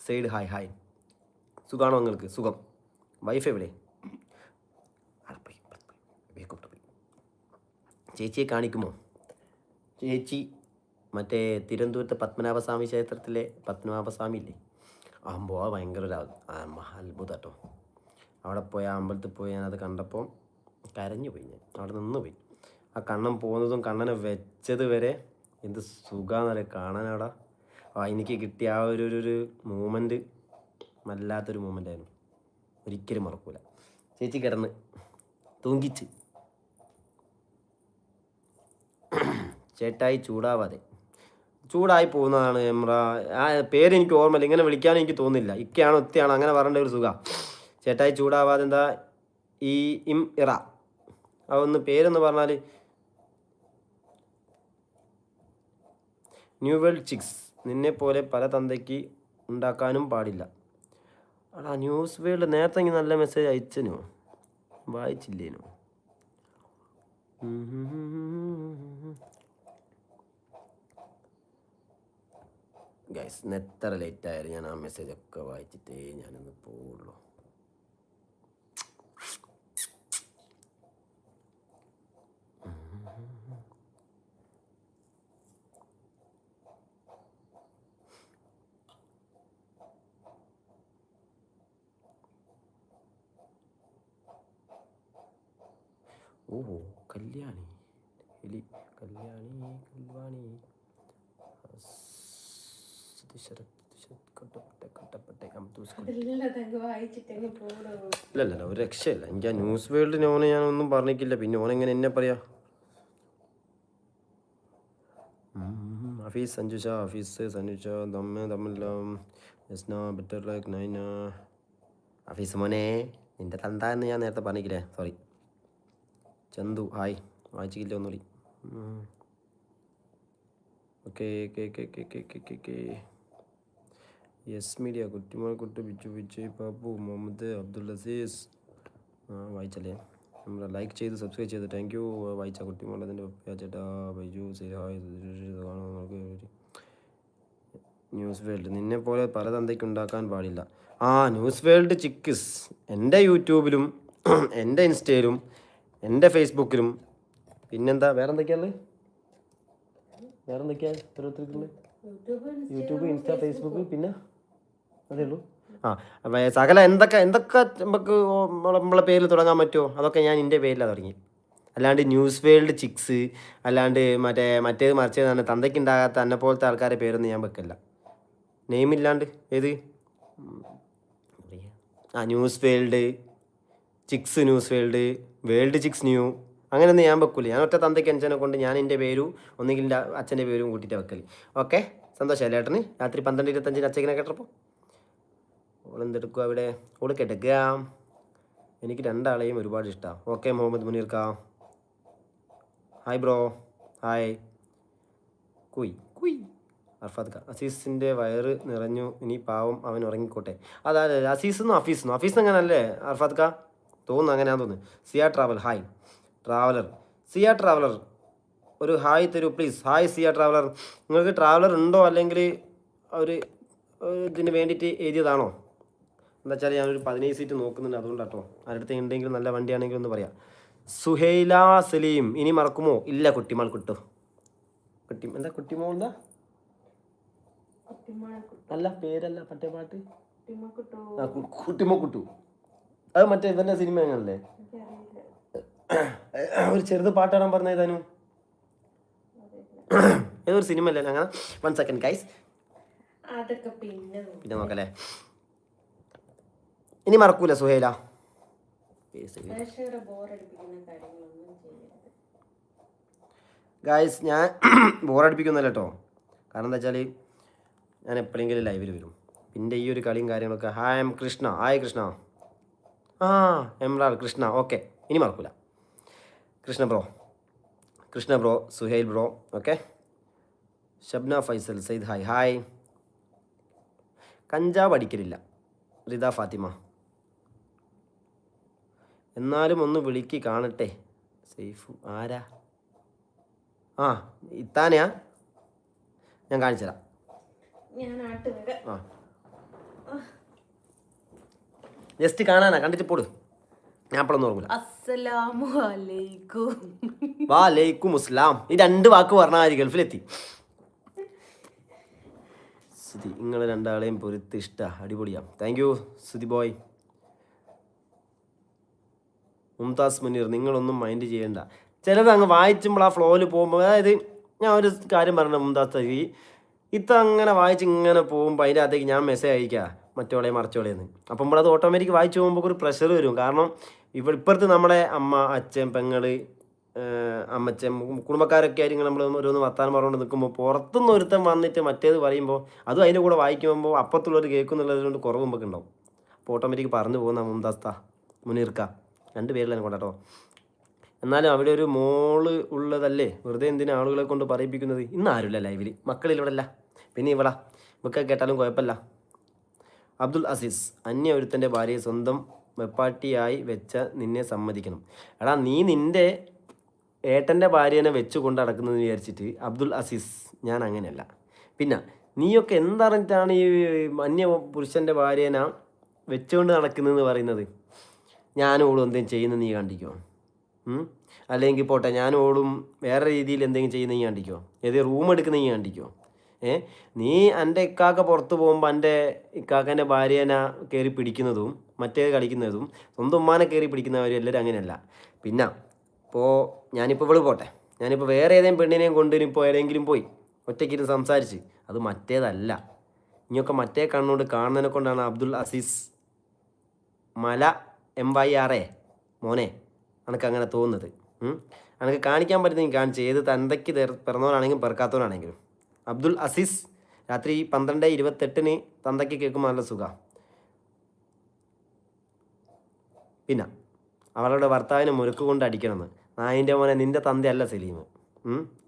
Side hi. സുഖാണോ നിങ്ങൾക്ക്? സുഖം. വൈഫ് എവിടെ? ചേച്ചിയെ കാണിക്കുമോ? ചേച്ചി മറ്റേ തിരുവനന്തപുരത്തെ പത്മനാഭസ്വാമി ക്ഷേത്രത്തിലെ പത്മനാഭസ്വാമി ഇല്ലേ, ആകുമ്പോൾ അത് ഭയങ്കര ഒരു അത്ഭുതം കേട്ടോ. അവിടെ പോയി ആ അമ്പലത്തിൽ പോയി ഞാനത് കണ്ടപ്പോൾ കരഞ്ഞു പോയി. ഞാൻ അവിടെ നിന്ന് പോയി. ആ കണ്ണൻ പോകുന്നതും കണ്ണനെ വെച്ചത് വരെ എന്ത് സുഖമാണെന്നറിയ കാണാനവിടെ. എനിക്ക് കിട്ടിയ ആ ഒരു മൂമെൻറ്റ് വല്ലാത്തൊരു മൂമെൻ്റ് ആയിരുന്നു, ഒരിക്കലും മറക്കൂല. ചേച്ചി കിടന്ന് തൂങ്ങിച്ച്. ചേട്ടായി ചൂടായി പോകുന്നതാണ് എമ്ര. ആ പേരെനിക്ക് ഓർമ്മയില്ല, ഇങ്ങനെ വിളിക്കാനും എനിക്ക് തോന്നുന്നില്ല. ഇക്കയാണോ ഒത്തിയാണോ അങ്ങനെ പറയേണ്ട ഒരു സുഖം. ചേട്ടായി ചൂടാവാതെ എന്താ ഇറ അതൊന്ന് പേരൊന്ന് പറഞ്ഞാൽ. ന്യൂ വേൾഡ് ചിക്സ്, നിന്നെ പോലെ പല തന്തയ്ക്ക് ഉണ്ടാക്കാനും പാടില്ല. അടാ ന്യൂസ് വേൾഡ് നേരത്തെ ഇങ്ങനെ നല്ല മെസ്സേജ് അയച്ചനോ, വായിച്ചില്ലേനോ? ഗൈസ്, എത്ര ലേറ്റ് ആയാലും ഞാൻ ആ മെസ്സേജൊക്കെ വായിച്ചിട്ടേ ഞാനൊന്ന് പോവുള്ളൂ. ഓഹോ, കല്യാണി ഇല്ലല്ല, ഒരു രക്ഷയില്ല. എനിക്ക് ആ ന്യൂസ് വേൾഡ് ഓനെ ഞാനൊന്നും പറഞ്ഞിട്ടില്ല. പിന്നെ ഓനെങ്ങനെ എന്നെ പറയാ? ഹഫീസ് സഞ്ജുഷ, ഹഫീസ് സഞ്ജുഷ തമ്മിലെല്ലാം ബെറ്റർ ലൈക്ക് നൈന. ഹഫീസ് മോനെ, നിന്റെ തന്ത എന്ന് ഞാൻ നേരത്തെ പറഞ്ഞില്ലേ, സോറി. ചന്തു ഹായ്, വായിച്ചില്ല ഒന്നുകൂടി. ഓക്കെ. യെസ് മീഡിയ, കുട്ടിമോൾ കുട്ടി, വിജയ് ബാബു, മുഹമ്മദ് അബ്ദുൽ അസീസ്. വായിച്ചല്ലേ? നമ്മൾ ലൈക്ക് ചെയ്ത് സബ്സ്ക്രൈബ് ചെയ്ത് താങ്ക് യു. വായിച്ച കുട്ടിമോൾ അതിൻ്റെ ചേട്ടാ Baiju say hi. News world, നിന്നെ പോലെ പല തന്തയ്ക്ക് ഉണ്ടാക്കാൻ പാടില്ല. ന്യൂസ് വേൾഡ് ചിക്കിസ് എൻ്റെ യൂട്യൂബിലും എൻ്റെ ഇൻസ്റ്റയിലും എൻ്റെ ഫേസ്ബുക്കിലും. പിന്നെന്താ വേറെന്തൊക്കെയാണ്? യൂട്യൂബ്, ഇൻസ്റ്റ, ഫേസ്ബുക്ക്, പിന്നെ അതേ ഉള്ളൂ. സകല എന്തൊക്കെ നമുക്ക് നമ്മളെ പേരിൽ തുടങ്ങാൻ പറ്റുമോ അതൊക്കെ ഞാൻ എൻ്റെ പേരിലാണ് തുടങ്ങി. അല്ലാണ്ട് ന്യൂസ് വേൾഡ് ചിക്സ്, അല്ലാണ്ട് മറ്റേത് മറിച്ചത് തന്തയ്ക്കുണ്ടാകാത്ത എന്നെ പോലത്തെ ആൾക്കാരെ പേരൊന്നും ഞാൻ വെക്കില്ല. നെയിമില്ലാണ്ട്. ഏത് news world, chicks news world, world chicks new, അങ്ങനെയൊന്നും ഞാൻ വെക്കൂല. ഞാൻ ഒറ്റ തന്തയ്ക്ക് അഞ്ചനെ കൊണ്ട് ഞാൻ എൻ്റെ പേരും ഒന്നെങ്കിൽ എൻ്റെ അച്ഛൻ്റെ പേരും കൂട്ടിയിട്ട് വെക്കൽ. ഓക്കെ, സന്തോഷമല്ലേ ഏട്ടന്? രാത്രി 12:25 അച്ഛനെ കേട്ടപ്പോൾ ഓളെന്തെടുക്കുക അവിടെ? ഓള് കിടക്കുക. എനിക്ക് രണ്ടാളെയും ഒരുപാട് ഇഷ്ടമാണ്. ഓക്കെ മുഹമ്മദ് മുനീർക്ക, ഹായ് ബ്രോ, ഹായ്. കുയ് കുയ്. അർഫാദ് ഖാൻ, അസീസിൻ്റെ വയറ് നിറഞ്ഞു, ഇനി പാവം അവൻ ഉറങ്ങിക്കോട്ടെ. അതായത് അസീസെന്നോ അഫീസെന്നോ? അഫീസ് അങ്ങനല്ലേ അർഫാദ് ഖാൻ? തോന്നുന്നു, അങ്ങനെയാന്ന് തോന്നുന്നു. Siya travel, hi. Traveller, Siya traveller ഒരു ഹായ് തരൂ പ്ലീസ്. Hi Siya traveller. നിങ്ങൾക്ക് ട്രാവലർ ഉണ്ടോ അല്ലെങ്കിൽ ഒരു ഇതിന് വേണ്ടിയിട്ട് എഴുതിയതാണോ? എന്താ വെച്ചാൽ ഞാനൊരു 17 സീറ്റ് നോക്കുന്നുണ്ട്, അതുകൊണ്ടാട്ടോ. ആരുടെ ഉണ്ടെങ്കിലും നല്ല വണ്ടിയാണെങ്കിൽ ഒന്ന് പറയാം. സുഹൈല സലീം, ഇനി മറക്കുമോ? ഇല്ല കുട്ടിമാൾ കിട്ടു. എന്താ കുട്ടിമോൾ? എന്താ അല്ല പേരല്ല മറ്റേ പാട്ട്? കുട്ടിമോ കുട്ടു. അത് മറ്റേ ഇവന്റെ സിനിമ എങ്ങനല്ലേ? ഒരു ചെറുത് പാട്ടാടാൻ പറഞ്ഞ ഏതാനും ഏതൊരു സിനിമ അല്ലേ അങ്ങനെ. 1 സെക്കൻഡ് ഗൈസ്, പിന്നെ നോക്കല്ലേ. ഇനി മറക്കൂല സുഹൈല. ഗൈസ് ഞാൻ ബോറടിപ്പിക്കുന്നല്ല കേട്ടോ. കാരണം എന്താ വെച്ചാൽ ഞാൻ എപ്പോഴെങ്കിലും ലൈവിൽ വരും. പിന്നെ ഈ ഒരു കളിയും കാര്യങ്ങളൊക്കെ. Hi M Krishna, hi Krishna. എംറാൾ കൃഷ്ണ, ഓക്കെ. ഇനി മറക്കൂല. Krishna bro, Suhail bro, okay. Shabna Faisal Sayyid, hi hi. കഞ്ചാവ് അടിക്കലില്ല, റിദ ഫാത്തിമ. എന്നാലും ഒന്ന് വിളിക്ക് കാണട്ടെ. സേഫു ആരാ? ഇത്താനെയാ? ഞാൻ കാണിച്ചു തരാം. ജസ്റ്റ് കാണാനാ, കണ്ടിട്ട് പോട്. ഞാൻ അപ്പോഴൊന്നും ഓർമ്മയില്ല. വാലൈക്കും അസ്സലാം. ഈ 2 വാക്ക് പറഞ്ഞാൽ ഗൾഫിലെത്തി. സുധി, നിങ്ങൾ രണ്ടാളെയും പൊരുത്ത് ഇഷ്ടമാണ്, അടിപൊളിയാ. Thank you Sudhi boy. Mumtaz Muneer, നിങ്ങളൊന്നും മൈൻഡ് ചെയ്യണ്ട. ചിലത് അങ്ങ് വായിച്ചുമ്പോൾ ആ ഫ്ലോയിൽ പോകുമ്പോൾ, അതായത് ഞാൻ ഒരു കാര്യം പറഞ്ഞ മുംതാസ്, അങ്ങനെ വായിച്ച് ഇങ്ങനെ പോകുമ്പോൾ അതിൻ്റെ അകത്തേക്ക് ഞാൻ മെസ്സേജ് അയക്കുക മറ്റോളെ മറിച്ചോളേന്ന്. അപ്പം അത് ഓട്ടോമാറ്റിക് വായിച്ചു പോകുമ്പോൾ ഒരു പ്രഷർ വരും. കാരണം ഇപ്പുറത്ത് നമ്മുടെ അമ്മ, അച്ഛൻ, പെങ്ങള്, അമ്മച്ചൻ, കുടുംബക്കാരൊക്കെ ആയിരിക്കും നമ്മൾ ഓരോന്ന് വർത്താനം പറഞ്ഞുകൊണ്ട് നിൽക്കുമ്പോൾ പുറത്തുനിന്ന് ഒരുത്തം വന്നിട്ട് മറ്റേത് പറയുമ്പോൾ അതും അതിൻ്റെ കൂടെ വായിക്കുമ്പോൾ അപ്പത്തുള്ളവർ കേൾക്കുന്നുള്ളത് കൊണ്ട് കുറവ് നമുക്ക് ഉണ്ടാവും. അപ്പോൾ ഓട്ടോമാറ്റിക് പറഞ്ഞു പോകുന്ന മുംതാസ്ത മുനീർക്ക 2 പേരിലാണ് കൊണ്ടാട്ടോ. എന്നാലും അവിടെ ഒരു മോള് ഉള്ളതല്ലേ, വെറുതെ എന്തിനാ ആളുകളെ കൊണ്ട് പറയിപ്പിക്കുന്നത്? ഇന്ന് ആരുമില്ല ലൈവിൽ, മക്കളിവിടെ അല്ല, പിന്നെ ഇവിടെ ഇവക്കെ കേട്ടാലും കുഴപ്പമില്ല. അബ്ദുൽ അസീസ്, അന്യ ഒരുത്തൻ്റെ ഭാര്യയെ സ്വന്തം വെപ്പാട്ടിയായി വെച്ച നിന്നെ സമ്മതിക്കണം. എടാ നീ നിൻ്റെ ഏട്ടൻ്റെ ഭാര്യേനെ വെച്ച് കൊണ്ട് നടക്കുന്നതെന്ന് വിചാരിച്ചിട്ട് അബ്ദുൽ അസീസ്, ഞാൻ അങ്ങനെയല്ല. പിന്നെ നീയൊക്കെ എന്തറിഞ്ഞിട്ടാണ് ഈ അന്യ പുരുഷൻ്റെ ഭാര്യേനെ വെച്ചുകൊണ്ട് നടക്കുന്നതെന്ന് പറയുന്നത്? ഞാനും ഓളും എന്തെങ്കിലും ചെയ്യുന്നത് നീ കണ്ടിക്കോ? അല്ലെങ്കിൽ പോട്ടെ, ഞാനും ഓളും വേറെ രീതിയിൽ എന്തെങ്കിലും ചെയ്യുന്നത് നീ കണ്ടിക്കോ? ഏത് റൂം എടുക്കുന്ന നീ കണ്ടിക്കോ? നീ എൻ്റെ ഇക്കാക്ക പുറത്ത് പോകുമ്പോൾ എൻ്റെ ഇക്കാക്കൻ്റെ ഭാര്യേനെ കയറി പിടിക്കുന്നതും മറ്റേ കളിക്കുന്നതും സ്വന്തം ഉമ്മാനെ കയറി പിടിക്കുന്നവരും എല്ലാവരും അങ്ങനെയല്ല. പിന്നെ ഇപ്പോൾ ഞാനിപ്പോൾ ഇവിടെ പോട്ടെ, ഞാനിപ്പോൾ വേറെ ഏതെങ്കിലും പെണ്ണിനെയും കൊണ്ടുവരിപ്പോൾ ഏതെങ്കിലും പോയി ഒറ്റയ്ക്കിരുന്ന് സംസാരിച്ച്, അത് മറ്റേതല്ല. ഇനിയൊക്കെ മറ്റേ കണ്ണുകൊണ്ട് കാണുന്നതിനെ കൊണ്ടാണ് അബ്ദുൽ അസീസ് മല MYRA മോനെ എനിക്ക് അങ്ങനെ തോന്നുന്നത്. എനിക്ക് കാണിക്കാൻ പറ്റുന്നെങ്കിൽ കാണിച്ച്, ഏത് തന്തയ്ക്ക് പിറന്നവനാണെങ്കിലും പിറക്കാത്തവനാണെങ്കിലും. അബ്ദുൽ അസീസ്, രാത്രി 12:28 തന്തയ്ക്ക് കേൾക്കുമ്പോൾ നല്ല സുഖമാണ്. പിന്നെ അവളുടെ ഭർത്താവിനെ മുറുക്ക് കൊണ്ട് അടിക്കണമെന്ന്. നായിൻ്റെ മോനെ, നിൻ്റെ തന്തയല്ല സലീം.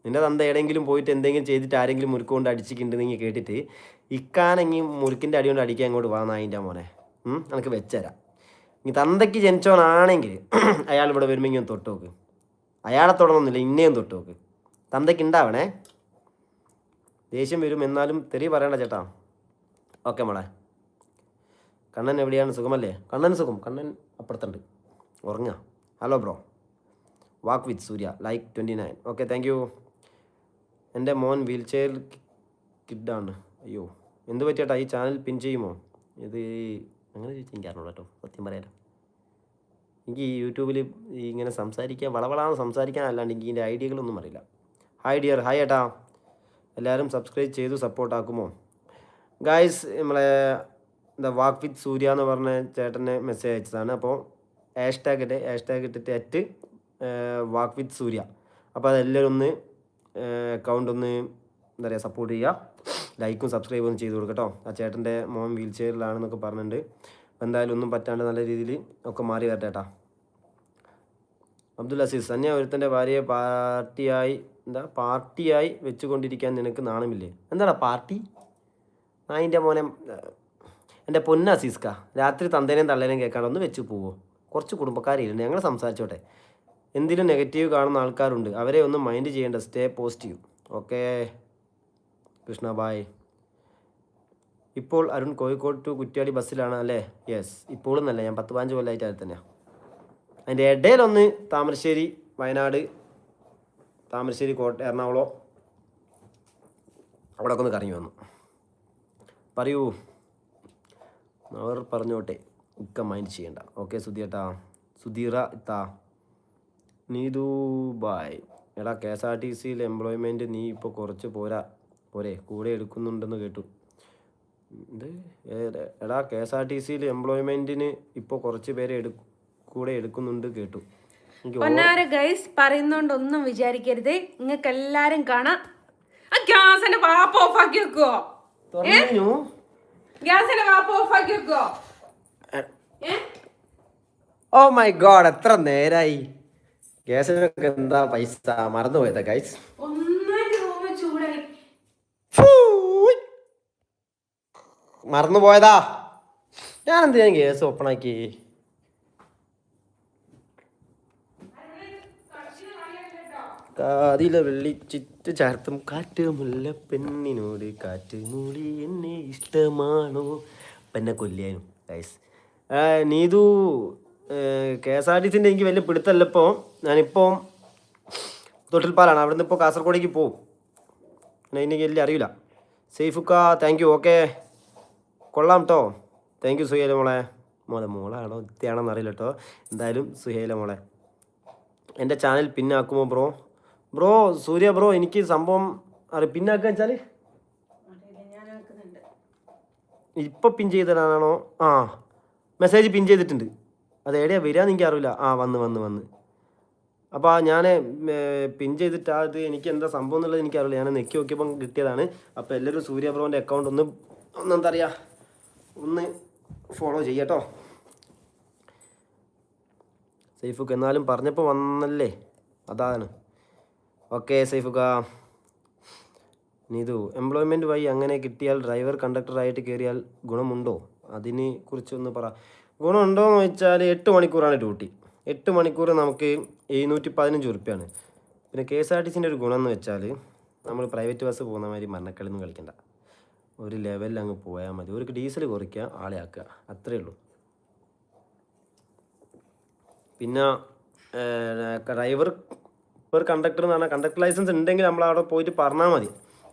നിൻ്റെ തന്ത എവിടെയെങ്കിലും പോയിട്ട് എന്തെങ്കിലും ചെയ്തിട്ട് ആരെങ്കിലും മുറുക്ക് കൊണ്ട് അടിച്ചിട്ടുണ്ടെങ്കിൽ കേട്ടിട്ട് ഇക്കാനെങ്കിൽ മുറുക്കിൻ്റെ അടി കൊണ്ട് അടിക്കാൻ ഇങ്ങോട്ട് വാ നായിൻ്റെ മോനെ, എനിക്ക് വെച്ചുതരാം. ഇനി തന്തയ്ക്ക് ജനിച്ചവനാണെങ്കിൽ അയാൾ ഇവിടെ വരുമെങ്കിൽ തൊട്ട് നോക്ക്. അയാളെ തൊടണമെന്നില്ല, ഇന്നേയും തൊട്ട് നോക്ക്. തന്തയ്ക്ക് ഉണ്ടാവണേ. ദേഷ്യം വരും, എന്നാലും തെറി പറയണ്ട ചേട്ടാ. ഓക്കെ മോളെ. കണ്ണൻ എവിടെയാണ്? സുഖമല്ലേ? കണ്ണൻ സുഖം, കണ്ണൻ അപ്പുറത്തുണ്ട്, ഉറങ്ങുക. Hello bro, walk with Surya, like 29. Okay, thank you. എൻ്റെ മോൻ വീൽ ചെയർ കിഡാണ്. അയ്യോ, എന്ത് പറ്റിയേട്ടാ? ഈ ചാനൽ പിൻ ചെയ്യുമോ? ഇത് അങ്ങനെ ചോദിച്ചാൽ എനിക്ക് അറിഞ്ഞൂടാ കേട്ടോ, സത്യം പറയാലോ. എനിക്ക് ഈ യൂട്യൂബിൽ ഇങ്ങനെ സംസാരിക്കാൻ വളവളാന്ന് സംസാരിക്കാൻ അല്ലാണ്ട് എനിക്ക് ഇതിൻ്റെ ഐഡിയകളൊന്നും അറിയില്ല. ഹായ് ഡിയർ, ഹായ് ഏട്ടാ. എല്ലാവരും സബ്സ്ക്രൈബ് ചെയ്തു സപ്പോർട്ടാക്കുമോ? ഗായ്സ്, നമ്മളെ എന്താ വാക്ക് വിത്ത് സൂര്യ എന്ന് പറഞ്ഞ ചേട്ടനെ മെസ്സേജ് അയച്ചതാണ്. അപ്പോൾ ഹാഷ്ടാഗ് ഇട്ടിട്ട് വാക്ക് വിത്ത് സൂര്യ. അപ്പോൾ അതെല്ലാവരും ഒന്ന് അക്കൗണ്ട് ഒന്ന് എന്താ പറയുക സപ്പോർട്ട് ചെയ്യുക, ലൈക്കും സബ്സ്ക്രൈബും ഒന്ന് ചെയ്ത് കൊടുക്കട്ടോ. ആ ചേട്ടൻ്റെ മോൻ വീൽ ചെയറിലാണെന്നൊക്കെ പറഞ്ഞിട്ടുണ്ട്. അപ്പോൾ എന്തായാലും ഒന്നും പറ്റാണ്ട് നല്ല രീതിയിൽ ഒക്കെ മാറി വരട്ടെ കേട്ടാ. അബ്ദുൽ അസീസ്, തന്നെ ഒരുത്തൻ്റെ ഭാര്യയെ പാർട്ടിയായി വെച്ചുകൊണ്ടിരിക്കാൻ നിനക്ക് നാണമില്ലേ? എന്താടാ പാർട്ടി? അതിൻ്റെ മോനെ എൻ്റെ പൊന്ന അസീസ്ക, രാത്രി തന്തേനെയും തള്ളേനെയും കേൾക്കാണ്ട് ഒന്ന് വെച്ച് പോവോ? കുറച്ച് കുടുംബക്കാരില്ല, ഞങ്ങൾ സംസാരിച്ചോട്ടെ. എന്തിലും നെഗറ്റീവ് കാണുന്ന ആൾക്കാരുണ്ട്, അവരെ ഒന്നും മൈൻഡ് ചെയ്യേണ്ട. Stay positive. Okay Krishna bye. ഇപ്പോൾ അരുൺ കോഴിക്കോട് ടു കുറ്റ്യാടി ബസ്സിലാണ് അല്ലേ? യെസ്, ഇപ്പോഴും നല്ല, ഞാൻ 10-15 കൊല്ലമായിട്ട് അതിൽ തന്നെയാണ്. അതിൻ്റെ ഇടയിലൊന്ന് താമരശ്ശേരി, വയനാട്, താമരശ്ശേരി, എറണാകുളം അവിടെയൊക്കെ ഒന്ന് കറങ്ങി വന്നു. പറയൂ, അവർ പറഞ്ഞോട്ടെ, ഒക്കെ മൈൻഡ് ചെയ്യണ്ട. ഓക്കെ സുധീറ ഇത്താ. നീതു ബായ്. എടാ KSRTCയിൽ എംപ്ലോയ്മെൻറ്റ് നീ ഇപ്പോൾ കുറച്ച് പോരെ കൂടെ എടുക്കുന്നുണ്ടെന്ന് കേട്ടു. എടാ KSRTCയിൽ എംപ്ലോയ്മെൻറ്റിന് ഇപ്പോൾ കുറച്ച് പേരെ കൂടെ എടുക്കുന്നുണ്ട് കേട്ടു. ഗൈസ് പറയുന്നോണ്ടൊന്നും വിചാരിക്കരുത്, നിങ്ങൾക്ക് എല്ലാരും കാണാം. ആ ഗ്യാസിന്റെ വാപ്പ് ഓഫ് ആക്കി വെക്കുവോ? ഗ്യാസിന്റെ വാപ്പ് ഓഫ് ആക്കി വെക്കുവോ? ഓ മൈ ഗോഡ്, എത്ര നേരായി. ഗ്യാസിനൊക്കെ എന്താ പൈസ, മറന്നുപോയതാ ഗൈസ്. മറന്നുപോയതാ. ഞാൻ എന്തിനാ ഗ്യാസ് ഓപ്പൺ ആക്കി? കാതില വെള്ളിച്ചിട്ട് ചേർത്തും കാറ്റ് മുല്ല പെണ്ണിനോട് കാറ്റ് മൂടി എന്നെ ഇഷ്ടമാണോ പെന്നെ കൊല്ലിയാനും ഗൈസ്. നീതു KSRTCൻ്റെ എനിക്ക് വലിയ പിടുത്തല്ല. ഇപ്പോൾ ഞാനിപ്പോൾ തൊട്ടിൽപ്പാലാണ്, അവിടെ നിന്ന് ഇപ്പോൾ കാസർഗോഡേക്ക് പോവും. എനിക്ക് വലിയ അറിയില്ല. സേഫുക്ക താങ്ക് യു. ഓക്കെ കൊള്ളാം കേട്ടോ. താങ്ക് യു സുഹേല മോളാണോ ഇത്തയാണോന്ന് അറിയില്ല കേട്ടോ. എന്തായാലും സുഹേല മോളെ, എൻ്റെ ചാനൽ പിന്നാക്കുമോ ബ്രോ സൂര്യ ബ്രോ? എനിക്ക് സംഭവം പിന്നാക്കുക വെച്ചാൽ ഇപ്പോൾ പിൻ ചെയ്തതാണോ? മെസ്സേജ് പിൻ ചെയ്തിട്ടുണ്ട്. അത് എവിടെയാണ് വരികയെന്ന് എനിക്ക് അറിയില്ല. വന്ന് അപ്പോൾ ഞാൻ പിൻ ചെയ്തിട്ട് അത് എനിക്ക് എന്താ സംഭവം എന്നുള്ളത് എനിക്കറിയില്ല. ഞാൻ നെക്കി നോക്കിയപ്പം കിട്ടിയതാണ്. അപ്പോൾ എല്ലാവരും സൂര്യ ബ്രോൻ്റെ അക്കൗണ്ട് ഒന്നെന്താ പറയുക ഒന്ന് ഫോളോ ചെയ്യട്ടോ. സൈഫുക്ക് എന്നാലും പറഞ്ഞപ്പോൾ വന്നല്ലേ, അതാണ്. ഓക്കെ സൈഫുക്ക. നീതു, എംപ്ലോയ്മെൻറ്റ് വഴി അങ്ങനെ കിട്ടിയാൽ ഡ്രൈവർ കണ്ടക്ടറായിട്ട് കയറിയാൽ ഗുണമുണ്ടോ? അതിനെ കുറിച്ചൊന്ന് പറ. ഗുണമുണ്ടോ എന്ന് വെച്ചാൽ 8 മണിക്കൂറാണ് ഡ്യൂട്ടി. 8 മണിക്കൂർ നമുക്ക് 715 ഉറുപ്പ്യാണ്. പിന്നെ KSRTCൻ്റെ ഒരു ഗുണം എന്ന് വെച്ചാൽ നമ്മൾ പ്രൈവറ്റ് ബസ് പോകുന്ന മാതിരി മരണക്കളിയൊന്നും കളിക്കണ്ട. ഒരു ലെവലിൽ അങ്ങ് പോയാൽ മതി. ഒരു ഡീസൽ കുറയ്ക്കുക, ആളെ ആക്കുക, അത്രയേ ഉള്ളൂ. പിന്നെ ഡ്രൈവർ ഒരു കണ്ടക്ടർ എന്ന് പറഞ്ഞാൽ കണ്ടക്ടർ ലൈസൻസ് ഉണ്ടെങ്കിൽ നമ്മൾ അവിടെ പോയിട്ട് പറഞ്ഞാൽ മതി.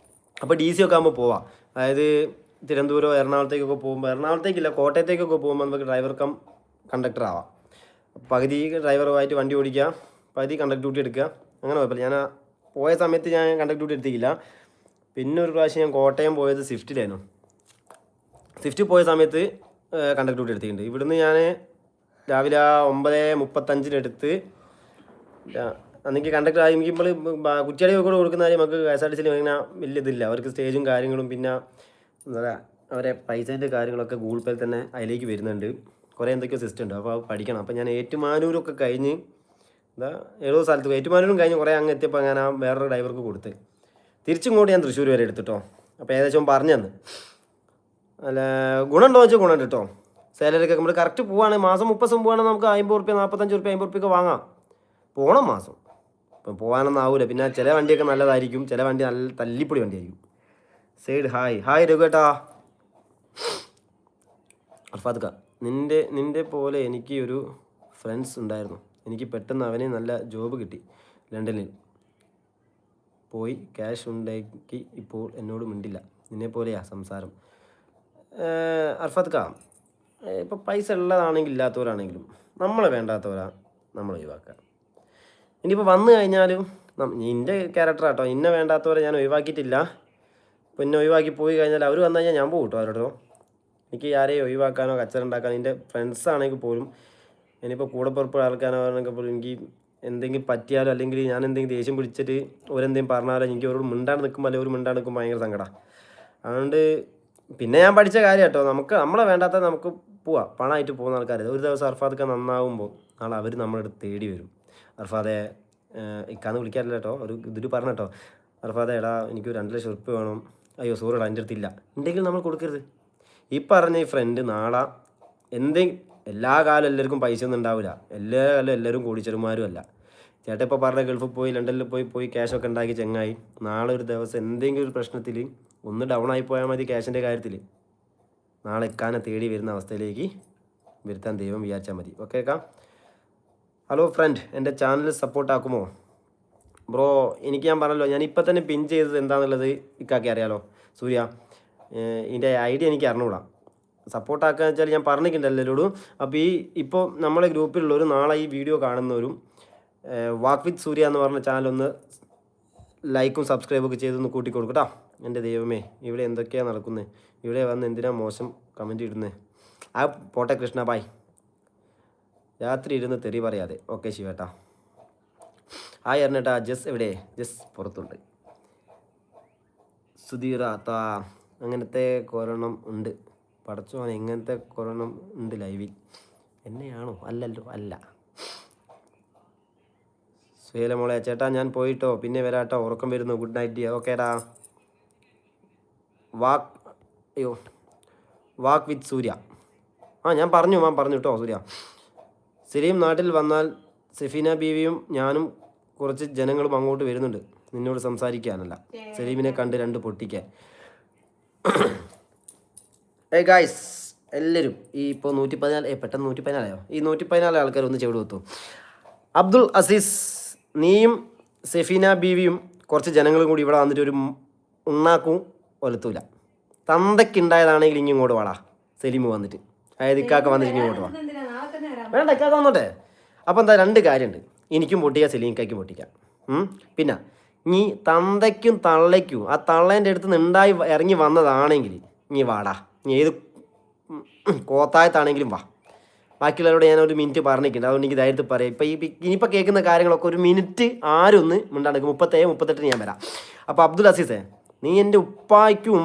അപ്പോൾ DC ഒക്കെ ആകുമ്പോൾ പോവാം. അതായത് തിരുവനന്തപുരം എറണാകുളത്തേക്കൊക്കെ പോകുമ്പോൾ, എറണാകുളത്തേക്കില്ല കോട്ടയത്തേക്കൊക്കെ പോകുമ്പോൾ നമുക്ക് ഡ്രൈവർ കം കണ്ടക്ടർ ആവാം. പകുതി ഡ്രൈവറുമായിട്ട് വണ്ടി ഓടിക്കുക, പകുതി കണ്ടക്ടർ ഡ്യൂട്ടി എടുക്കുക, അങ്ങനെ കുഴപ്പമില്ല. ഞാൻ പോയ സമയത്ത് ഞാൻ കണ്ടക്ടർ ഡ്യൂട്ടി എടുത്തില്ല. പിന്നെ ഒരു പ്രാവശ്യം ഞാൻ കോട്ടയം പോയത് സ്വിഫ്റ്റിലായിരുന്നു. സ്വിഫ്റ്റ് പോയ സമയത്ത് കണ്ടക്ടർ ഡ്യൂട്ടി എടുത്തിട്ടുണ്ട്. ഇവിടുന്ന് ഞാൻ രാവിലെ 9:35 എടുത്ത് അന്നെങ്കിൽ കണ്ടക്ടർ ആയിരിക്കുമ്പോൾ കുറ്റിയാടി കൂടെ കൊടുക്കുന്ന കാര്യം നമുക്ക് KSRTCയിൽ ഇങ്ങനെ വലിയ ഇതില്ല. അവർക്ക് സ്റ്റേജും കാര്യങ്ങളും പിന്നെ എന്താ പറയുക അവരെ പൈസേൻ്റെ കാര്യങ്ങളൊക്കെ ഗൂഗിൾ പേയിൽ തന്നെ അതിലേക്ക് വരുന്നുണ്ട്. കുറേ എന്തൊക്കെയോ സിസ്റ്റം ഉണ്ട്. അപ്പോൾ പഠിക്കണം. അപ്പോൾ ഞാൻ ഏറ്റുമാനൂരൊക്കെ കഴിഞ്ഞ് ഏതോ സ്ഥലത്ത് ഏറ്റുമാനൂരും കഴിഞ്ഞ് കുറേ അങ്ങ് എത്തിയപ്പോൾ ഞാൻ വേറൊരു ഡ്രൈവർക്ക് കൊടുത്ത് തിരിച്ചിങ്ങോട്ട് ഞാൻ തൃശ്ശൂർ വരെ എടുത്തിട്ടോ. അപ്പോൾ ഏകദേശം പറഞ്ഞു തന്നു. അല്ല ഗുണമുണ്ടോ വെച്ചാൽ ഗുണമുണ്ട് കേട്ടോ. സാലറിയൊക്കെ നമ്മൾ കറക്റ്റ് പോവുകയാണെങ്കിൽ മാസം 30 പോവുകയാണെങ്കിൽ നമുക്ക് 50 ഉറുപ്പ്യ 45 ഉറുപ്പ്യ 50 ഉറുപ്പ്യൊക്കെ വാങ്ങാം പോകണം മാസം. ഇപ്പം പോകാനൊന്നും ആവില്ല. പിന്നെ ചില വണ്ടിയൊക്കെ നല്ലതായിരിക്കും, ചില വണ്ടി നല്ല തല്ലിപ്പൊടി വണ്ടിയായിരിക്കും. സൈഡ് ഹായ് രഘുവേട്ടാ. അർഫാദ് ഖാൻ, നിൻ്റെ പോലെ എനിക്ക് ഒരു ഫ്രണ്ട്സ് ഉണ്ടായിരുന്നു. എനിക്ക് പെട്ടെന്ന് അവനെ നല്ല ജോബ് കിട്ടി. ലണ്ടനിൽ പോയി ക്യാഷ് ഉണ്ടാക്കി. ഇപ്പോൾ എന്നോട് മിണ്ടില്ല. നിന്നെപ്പോലെയാ സംസാരം. അർഫാദ് ഖാൻ, ഇപ്പോൾ പൈസ ഉള്ളതാണെങ്കിലും ഇല്ലാത്തവരാണെങ്കിലും നമ്മളെ വേണ്ടാത്തവരാ നമ്മൾ ഒഴിവാക്കുക. ഇനിയിപ്പോൾ വന്നു കഴിഞ്ഞാലും എൻ്റെ ക്യാരക്ടറാട്ടോ, ഇന്നെ വേണ്ടാത്തവരെ ഞാൻ ഒഴിവാക്കിയിട്ടില്ല. ഇപ്പോൾ എന്നെ ഒഴിവാക്കി പോയി കഴിഞ്ഞാൽ അവർ വന്നു കഴിഞ്ഞാൽ ഞാൻ പോകും കേട്ടോ അവരോടോ. എനിക്ക് ആരെയും ഒഴിവാക്കാനോ കച്ചറ ഉണ്ടാക്കാനോ എൻ്റെ ഫ്രണ്ട്സ് ആണെങ്കിൽ പോലും ഇനിയിപ്പോൾ കൂടെ പുറപ്പ് ആൾക്കാരാണെങ്കിൽ പോലും എനിക്ക് എന്തെങ്കിലും പറ്റിയാലോ അല്ലെങ്കിൽ ഞാൻ എന്തെങ്കിലും ദേഷ്യം പിടിച്ചിട്ട് ഓരെന്തെങ്കിലും പറഞ്ഞാലോ എനിക്ക് അവരോട് മിണ്ടാണ്ട് നിൽക്കുമ്പോൾ അല്ലെങ്കിൽ ഒരു മിണ്ടാണ്ട് നിൽക്കുമ്പോൾ ഭയങ്കര സങ്കടമാണ്. അതുകൊണ്ട് പിന്നെ ഞാൻ പഠിച്ച കാര്യം കേട്ടോ, നമ്മളെ വേണ്ടാത്ത നമുക്ക് പോവാം, പണമായിട്ട് പോകുന്ന ആൾക്കാർ. ഒരു ദിവസം അർഫാദൊക്കെ നന്നാവുമ്പോൾ നാളെ അവർ നമ്മുടെ അടുത്ത് തേടി വരും. അർഫാദെ ഇക്കാന്ന് വിളിക്കാറില്ല കേട്ടോ, ഒരു ഇതിൽ പറഞ്ഞു കേട്ടോ, അർഫാദെ എടാ എനിക്ക് 2 ലക്ഷം ഉറുപ്പ്യ വേണം. അയ്യോ സോറിടാ എൻ്റെ അടുത്തില്ല, ഉണ്ടെങ്കിൽ നമ്മൾ കൊടുക്കരുത്. ഈ പറഞ്ഞ ഈ ഫ്രണ്ട് നാളെ എല്ലാ കാലം എല്ലാവർക്കും പൈസ ഒന്നും ഉണ്ടാവില്ല, എല്ലാ കാലം എല്ലാവരും കോടീശ്വരന്മാരും അല്ല. ചേട്ടൻ ഇപ്പോൾ പറഞ്ഞ ഗൾഫിൽ പോയി ലണ്ടനിൽ പോയി ക്യാഷൊക്കെ ഉണ്ടാക്കി ചങ്ങായി, നാളെ ഒരു ദിവസം എന്തെങ്കിലും ഒരു പ്രശ്നത്തിൽ ഒന്ന് ഡൗൺ ആയി പോയാൽ മതി ക്യാഷിൻ്റെ കാര്യത്തിൽ, നാളെ ഇക്കാനെ തേടി വരുന്ന അവസ്ഥയിലേക്ക് വരുത്താൻ ദൈവം വിചാരിച്ചാൽ മതി. ഓക്കെ അക്കാ. ഹലോ ഫ്രണ്ട്, എൻ്റെ ചാനൽ സപ്പോർട്ടാക്കുമോ ബ്രോ? എനിക്ക് ഞാൻ പറഞ്ഞല്ലോ, ഞാൻ ഇപ്പം തന്നെ പിൻ ചെയ്തത് എന്താണെന്നുള്ളത് ഇക്കാക്കി അറിയാലോ സൂര്യ. ഇതിൻ്റെ ഐഡിയ എനിക്ക് അറിഞ്ഞുകൂടാം. സപ്പോർട്ടാക്കുക വെച്ചാൽ ഞാൻ പറഞ്ഞിട്ടുണ്ട് എല്ലാവരോടും. അപ്പോൾ ഇപ്പോൾ നമ്മളെ ഗ്രൂപ്പിലുള്ളവരും നാളെ ഈ വീഡിയോ കാണുന്നവരും വാക്ക് വിത്ത് സൂര്യ എന്ന് പറഞ്ഞ ചാനലൊന്ന് ലൈക്കും സബ്സ്ക്രൈബൊക്കെ ചെയ്തൊന്ന് കൂട്ടി കൊടുക്കട്ടോ. എൻ്റെ ദൈവമേ, ഇവിടെ എന്തൊക്കെയാണ് നടക്കുന്നത്? ഇവിടെ വന്ന് എന്തിനാ മോശം കമൻറ്റ് ഇടുന്നത്? ആ പോട്ടെ കൃഷ്ണ, ബായ്. രാത്രി ഇരുന്ന് തെറി പറയാതെ. ഓക്കെ ശിവേട്ടാ. ഹായ് അറിഞ്ഞേട്ടാ. ജസ് എവിടെ? ജസ് പുറത്തുണ്ട്. സുധീറ താ, അങ്ങനത്തെ കൊറോണം ഉണ്ട് പടച്ചോനെ, എങ്ങനത്തെ കൊറോണം ഉണ്ട് ലൈവിൽ? എന്നെയാണോ? അല്ലല്ലോ, അല്ല. സുഹേല മോളെ, ചേട്ടാ ഞാൻ പോയിട്ടോ, പിന്നെ വരാട്ടോ, ഉറക്കം വരുന്നു. Good night. ഓക്കേടാ. വാക്ക് വിത്ത് സൂര്യ. ഞാൻ പറഞ്ഞു കേട്ടോ സൂര്യ. സലീം നാട്ടിൽ വന്നാൽ സെഫീന ബീവിയും ഞാനും കുറച്ച് ജനങ്ങളും അങ്ങോട്ട് വരുന്നുണ്ട് നിന്നോട് സംസാരിക്കാനല്ല, സലീമിനെ കണ്ട് 2 പൊട്ടിക്കാൻ. ഗായ്സ് എല്ലാവരും ഈ ഇപ്പോൾ 114 പെട്ടെന്ന് 114 ഈ 114 ആൾക്കാർ ഒന്ന് ചെവിട് കുത്തും. അബ്ദുൾ അസീസ്, നീയും സെഫീന ബീവിയും കുറച്ച് ജനങ്ങളും കൂടി ഇവിടെ വന്നിട്ട് ഒരു ഉണ്ണാക്കും ഒലത്തൂല. തന്തയ്ക്കുണ്ടായതാണെങ്കിൽ ഇങ്ങോട്ട് വാടാ സലീം വന്നിട്ട്, അതായത് ഇക്കാക്ക വന്നിട്ട് ഇങ്ങോട്ട് വാ. വേണ്ട, ഇക്കാക്ക വന്നോട്ടെ. അപ്പോൾ എന്താ 2 കാര്യമുണ്ട്, എനിക്കും പൊട്ടിക്കാം സലീംക്കായ്ക്കും പൊട്ടിക്കാം. പിന്നെ നീ തന്തയ്ക്കും തള്ളയ്ക്കും ആ തള്ളേൻ്റെ അടുത്ത് നിന്ന് ഇറങ്ങി വന്നതാണെങ്കിൽ നീ വാടാ, നീ ഏത് കോത്തായത്താണെങ്കിലും വാ. ബാക്കിയുള്ളവരോട് ഞാൻ 1 മിനിറ്റ് പറഞ്ഞിട്ടുണ്ട്, അതുകൊണ്ട് എനിക്ക് ധൈര്യത്തിൽ പറയാം. ഇനിയിപ്പോൾ കേൾക്കുന്ന കാര്യങ്ങളൊക്കെ 1 മിനിറ്റ് ആരും ഒന്ന് മിണ്ടാണ്ടെങ്കിൽ 37, 38 ഞാൻ വരാം. അപ്പോൾ അബ്ദുൾ അസീസേ, നീ എൻ്റെ ഉപ്പായ്ക്കും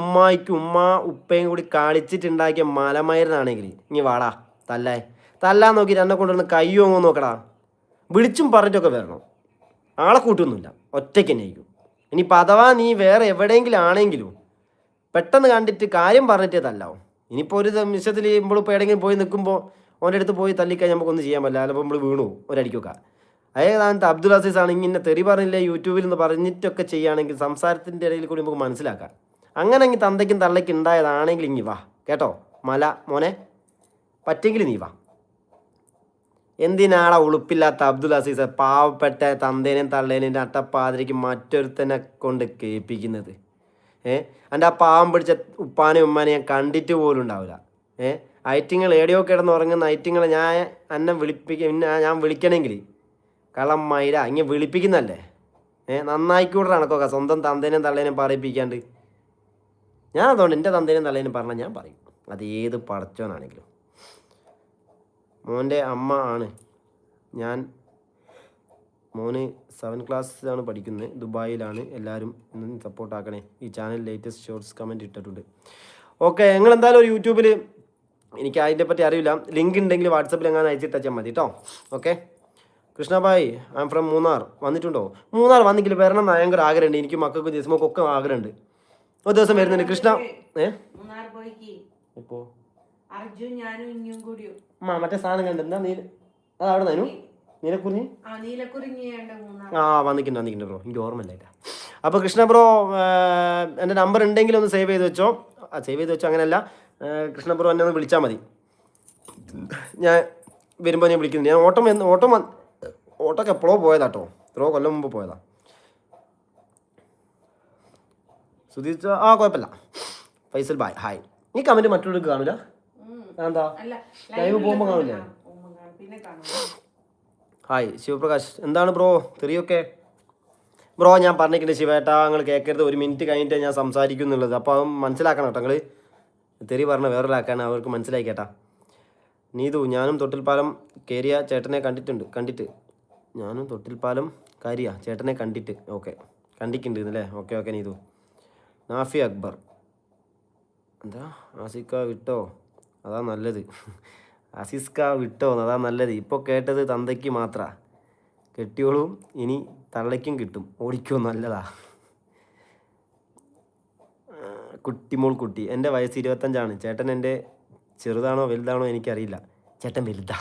ഉപ്പയും കൂടി കളിച്ചിട്ടുണ്ടാക്കിയ മലമയറിനാണെങ്കിൽ നീ വാടാ, തല്ലാൻ നോക്കി എന്നെ കൊണ്ടുവന്ന് കയ്യോങ്ങോ നോക്കടാ. വിളിച്ചും പറഞ്ഞിട്ടൊക്കെ വരണം, ആളെ കൂട്ടൊന്നുമില്ല, ഒറ്റയ്ക്ക് തന്നെ ആയിരിക്കും. ഇനിയിപ്പോൾ അഥവാ നീ വേറെ എവിടെയെങ്കിലും ആണെങ്കിലും പെട്ടെന്ന് കണ്ടിട്ട് കാര്യം പറഞ്ഞിട്ടേ തല്ലാവും. ഇനിയിപ്പോൾ ഒരു നിമിഷത്തിൽ നമ്മളിപ്പോൾ എവിടെയെങ്കിലും പോയി നിൽക്കുമ്പോൾ ഓൻ്റെ അടുത്ത് പോയി തല്ലിക്കഴിഞ്ഞാൽ നമുക്കൊന്നും ചെയ്യാൻ പറ്റില്ല, ചിലപ്പോൾ നമ്മൾ വീണു ഒരടിക്കൊക്കെ. അതായത് അബ്ദുൾ അസീസ് ആണെങ്കിൽ ഇങ്ങനെ തെറി പറഞ്ഞില്ല യൂട്യൂബിൽ നിന്ന് പറഞ്ഞിട്ടൊക്കെ ചെയ്യുകയാണെങ്കിൽ സംസാരത്തിൻ്റെ ഇടയിൽ കൂടി നമുക്ക് മനസ്സിലാക്കാം. അങ്ങനെയെങ്കിൽ തന്തയ്ക്കും തള്ളയ്ക്കും ഉണ്ടായതാണെങ്കിൽ ഇങ്ങി വാ കേട്ടോ മോനെ, പറ്റെങ്കിൽ നീ വാ. എന്തിനാളാ ഉളുപ്പില്ലാത്ത അബ്ദുൾ അസീസ് പാവപ്പെട്ട തന്തേനെയും തള്ളേനെയും അട്ടപ്പാതിരിക്ക് മറ്റൊരുത്തനെ കൊണ്ട് കേൾപ്പിക്കുന്നത്? എൻ്റെ ആ പാവം പിടിച്ച ഉപ്പാനെയും ഉമ്മാനെ ഞാൻ കണ്ടിട്ട് പോലും ഉണ്ടാവില്ല. ഐറ്റിങ്ങൾ ഏടിയോ കിടന്ന് ഉറങ്ങുന്ന ഐറ്റിങ്ങളെ ഞാൻ വിളിക്കണമെങ്കിൽ കള്ളം മൈര ഇങ്ങനെ വിളിപ്പിക്കുന്നല്ലേ? നന്നായിക്കൂടെ കണക്കൊക്കെ സ്വന്തം തന്തേനെയും തള്ളേനെയും പറയിപ്പിക്കാണ്ട്. ഞാൻ അതുകൊണ്ട് എൻ്റെ തന്തേനെയും തള്ളേനെയും പറഞ്ഞാൽ ഞാൻ പറയും, അത് ഏത് പടച്ചോനാണെങ്കിലും. മോൻ്റെ അമ്മ ആണ് ഞാൻ. മോന് 7th ക്ലാസ്സിലാണ് പഠിക്കുന്നത്, ദുബായിലാണ്. എല്ലാവരും ഇന്ന് സപ്പോർട്ടാക്കണേ. ഈ ചാനൽ ലേറ്റസ്റ്റ് ഷോർട്സ് കമൻറ്റ് ഇട്ടിട്ടുണ്ട്. ഓക്കെ, നിങ്ങൾ എന്തായാലും ഒരു യൂട്യൂബിൽ, എനിക്ക് അതിനെ പറ്റി അറിയില്ല, ലിങ്ക് ഉണ്ടെങ്കിൽ വാട്സപ്പിൽ എങ്ങനെ അയച്ചിട്ടാൽ മതി കേട്ടോ. ഓക്കെ. കൃഷ്ണഭായ്, ഐ എം ഫ്രം മൂന്നാർ. വന്നിട്ടുണ്ടോ? മൂന്നാർ വന്നിട്ടില്ല, വരണം എന്ന് ഭയങ്കര ആഗ്രഹമുണ്ട്. എനിക്ക് മക്കൾക്ക് ജിസ്മൊക്കെ ആഗ്രഹമുണ്ട്. ഒരു ദിവസം വരുന്നുണ്ട് കൃഷ്ണ. ഇപ്പോൾ മറ്റേ സാധനം കണ്ട് എന്താ അത് അവിടെ നിന്നു നീലക്കുറിഞ്ഞി വന്നിട്ടുണ്ട് ബ്രോ, എനിക്ക് ഓർമ്മയില്ല. അപ്പോൾ കൃഷ്ണ ബ്രോ, എൻ്റെ നമ്പർ ഉണ്ടെങ്കിൽ ഒന്ന് സേവ് ചെയ്ത് വെച്ചോ. അങ്ങനെയല്ല, കൃഷ്ണ ബ്രോ എന്നെ ഒന്ന് വിളിച്ചാൽ മതി. ഞാൻ വരുമ്പോൾ ഞാൻ വിളിക്കുന്നുണ്ട്. ഞാൻ ഓട്ടോക്ക് എപ്പോഴോ പോയതാട്ടോ, എത്രയോ കൊല്ലം മുമ്പ് പോയതാ. സുധീർ കുഴപ്പമില്ല. ഫൈസൽ ബായ് ഹായ്. ഈ കമൻറ്റ് മറ്റുള്ളവർക്ക് കാണില്ല, എന്താ ലൈവ് പോകുമ്പോൾ കാണില്ലേ? ഹായ് ശിവപ്രകാശ്, എന്താണ് ബ്രോ തെറിയൊക്കെ? ബ്രോ ഞാൻ പറഞ്ഞിട്ടുണ്ട് ശിവേട്ടാ, നിങ്ങൾ കേൾക്കരുത്, 1 മിനിറ്റ് കഴിഞ്ഞിട്ട് ഞാൻ സംസാരിക്കും എന്നുള്ളത്. അപ്പോൾ അത് മനസ്സിലാക്കണം കേട്ടോ നിങ്ങൾ. തെറി പറഞ്ഞ വേറൊരാൾക്കാണ്, അവർക്ക് മനസ്സിലായി കേട്ടാ. നീതു, ഞാനും തൊട്ടിൽപ്പാലം കയറിയ ചേട്ടനെ കണ്ടിട്ട് ഞാനും തൊട്ടിൽപ്പാലം കാര്യ ചേട്ടനെ കണ്ടിട്ട്. ഓക്കെ, കണ്ടിട്ടുണ്ട് അല്ലേ? Okay okay Neethu. നാഫി അക്ബർ, എന്താ ആസിക്ക വിട്ടോ അതാ നല്ലത്. അസിസ്ക വിട്ടോ അതാ നല്ലത്. ഇപ്പോൾ കേട്ടത് തന്തയ്ക്ക് മാത്ര, കെട്ടിയോളും ഇനി തള്ളയ്ക്കും കിട്ടും, ഓടിക്കോ നല്ലതാ. കുട്ടിമോൾ കുട്ടി, എൻ്റെ വയസ്സ് 25. ചേട്ടൻ എൻ്റെ ചെറുതാണോ വലുതാണോ എനിക്കറിയില്ല. ചേട്ടൻ വലുതാ.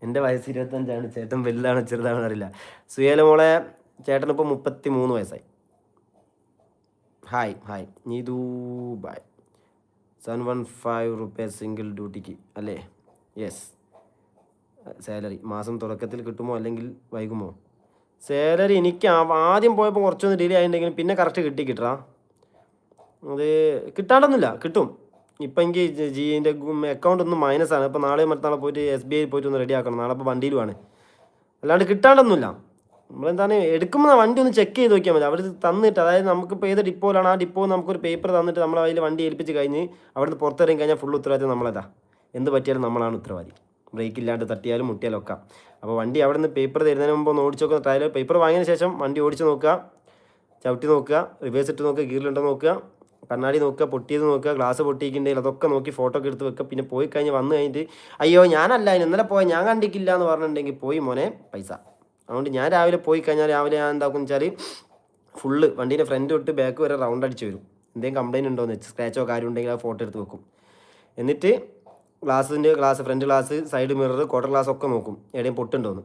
എൻ്റെ വയസ്സ് 25. ചേട്ടൻ വലുതാണോ ചെറുതാണോ അറിയില്ല. സുയേല മോളെ, ചേട്ടനിപ്പോൾ 33 വയസ്സായി. Hi hi Neethu bye. 715 rupees single ഡ്യൂട്ടിക്ക് അല്ലേ? യെസ്. സാലറി മാസം തുടക്കത്തിൽ കിട്ടുമോ അല്ലെങ്കിൽ വൈകുമോ? സാലറി എനിക്ക് ആദ്യം പോയപ്പോൾ കുറച്ചൊന്ന് ഡിലേ ആയിട്ടുണ്ടെങ്കിലും പിന്നെ കറക്റ്റ് കിട്ടാ. അത് കിട്ടാണ്ടൊന്നുമില്ല, കിട്ടും. ഇപ്പം എനിക്ക് ജിൻ്റെ അക്കൗണ്ട് ഒന്നും മൈനസാണ്. ഇപ്പോൾ നാളെ മറ്റന്നാളെ പോയിട്ട് SBI പോയിട്ട് ഒന്ന് റെഡി ആക്കണം. നാളെ ഇപ്പോൾ വണ്ടിയിലുമാണ്. അല്ലാണ്ട് കിട്ടാണ്ടൊന്നുമില്ല. നമ്മളെന്താണ് എടുക്കുമ്പോൾ വണ്ടി ഒന്ന് ചെക്ക് ചെയ്ത് നോക്കിയാൽ മതി. അവർ തന്നിട്ട്, അതായത് നമുക്കിപ്പോൾ ഏത് ഡിപ്പോയിലാണ് ആ ഡിപ്പോ നമുക്കൊരു പേപ്പർ തന്നിട്ട് നമ്മൾ അതിൽ വണ്ടി ഏൽപ്പിച്ച് കഴിഞ്ഞ് അവിടുന്ന് പുറത്തിറങ്ങി കഴിഞ്ഞാൽ ഫുൾ ഉത്തരവാദിത്തം നമ്മളതാ. എന്ത് പറ്റിയാലും നമ്മളാണ് ഉത്തരവാദി. ബ്രേക്ക് ഇല്ലാണ്ട് തട്ടിയാലും മുട്ടിയാലും ഒക്കെ. അപ്പോൾ വണ്ടി അവിടെ നിന്ന് പേപ്പർ തരുന്നതിന് മുമ്പ് ഒന്ന് ഓടിച്ച് നോക്കുക. ട്രയൽ പേപ്പർ വാങ്ങിയതിന് ശേഷം വണ്ടി ഓടിച്ച് നോക്കുക, ചവിട്ടി നോക്കുക, റിവേഴ്സ് ഇട്ട് നോക്കുക, ഗിയറിലുണ്ടോ നോക്കുക, കണ്ണാടി നോക്കുക, പൊട്ടിയത് നോക്കുക, ഗ്ലാസ് പൊട്ടിയിട്ടുണ്ടെങ്കിൽ അതൊക്കെ നോക്കി ഫോട്ടോ ഒക്കെ എടുത്ത് വെക്കുക. പിന്നെ പോയി കഴിഞ്ഞ് വന്നു കഴിഞ്ഞിട്ട് അയ്യോ ഞാനല്ല ഇന്നലെ പോയി ഞാൻ കണ്ടിക്കില്ല എന്ന് പറഞ്ഞിട്ടുണ്ടെങ്കിൽ പോയി മോനെ പൈസ. അതുകൊണ്ട് ഞാൻ രാവിലെ പോയി കഴിഞ്ഞാൽ രാവിലെ ഞാൻ എന്താക്കുമെന്ന് വെച്ചാൽ ഫുള്ള് വണ്ടീൻ്റെ ഫ്രണ്ട് തൊട്ട് ബാക്ക് വരെ റൗണ്ട് അടിച്ച് വരും. എന്തെങ്കിലും കംപ്ലയിൻറ്റ് ഉണ്ടോ എന്ന് വെച്ച് സ്ക്രാച്ചോ കാര്യം ഉണ്ടെങ്കിൽ ആ ഫോട്ടോ എടുത്ത് വെക്കും. എന്നിട്ട് front glass, side mirror, quarter glass ഒക്കെ നോക്കും എവിടെയും പൊട്ടുണ്ടോന്ന്.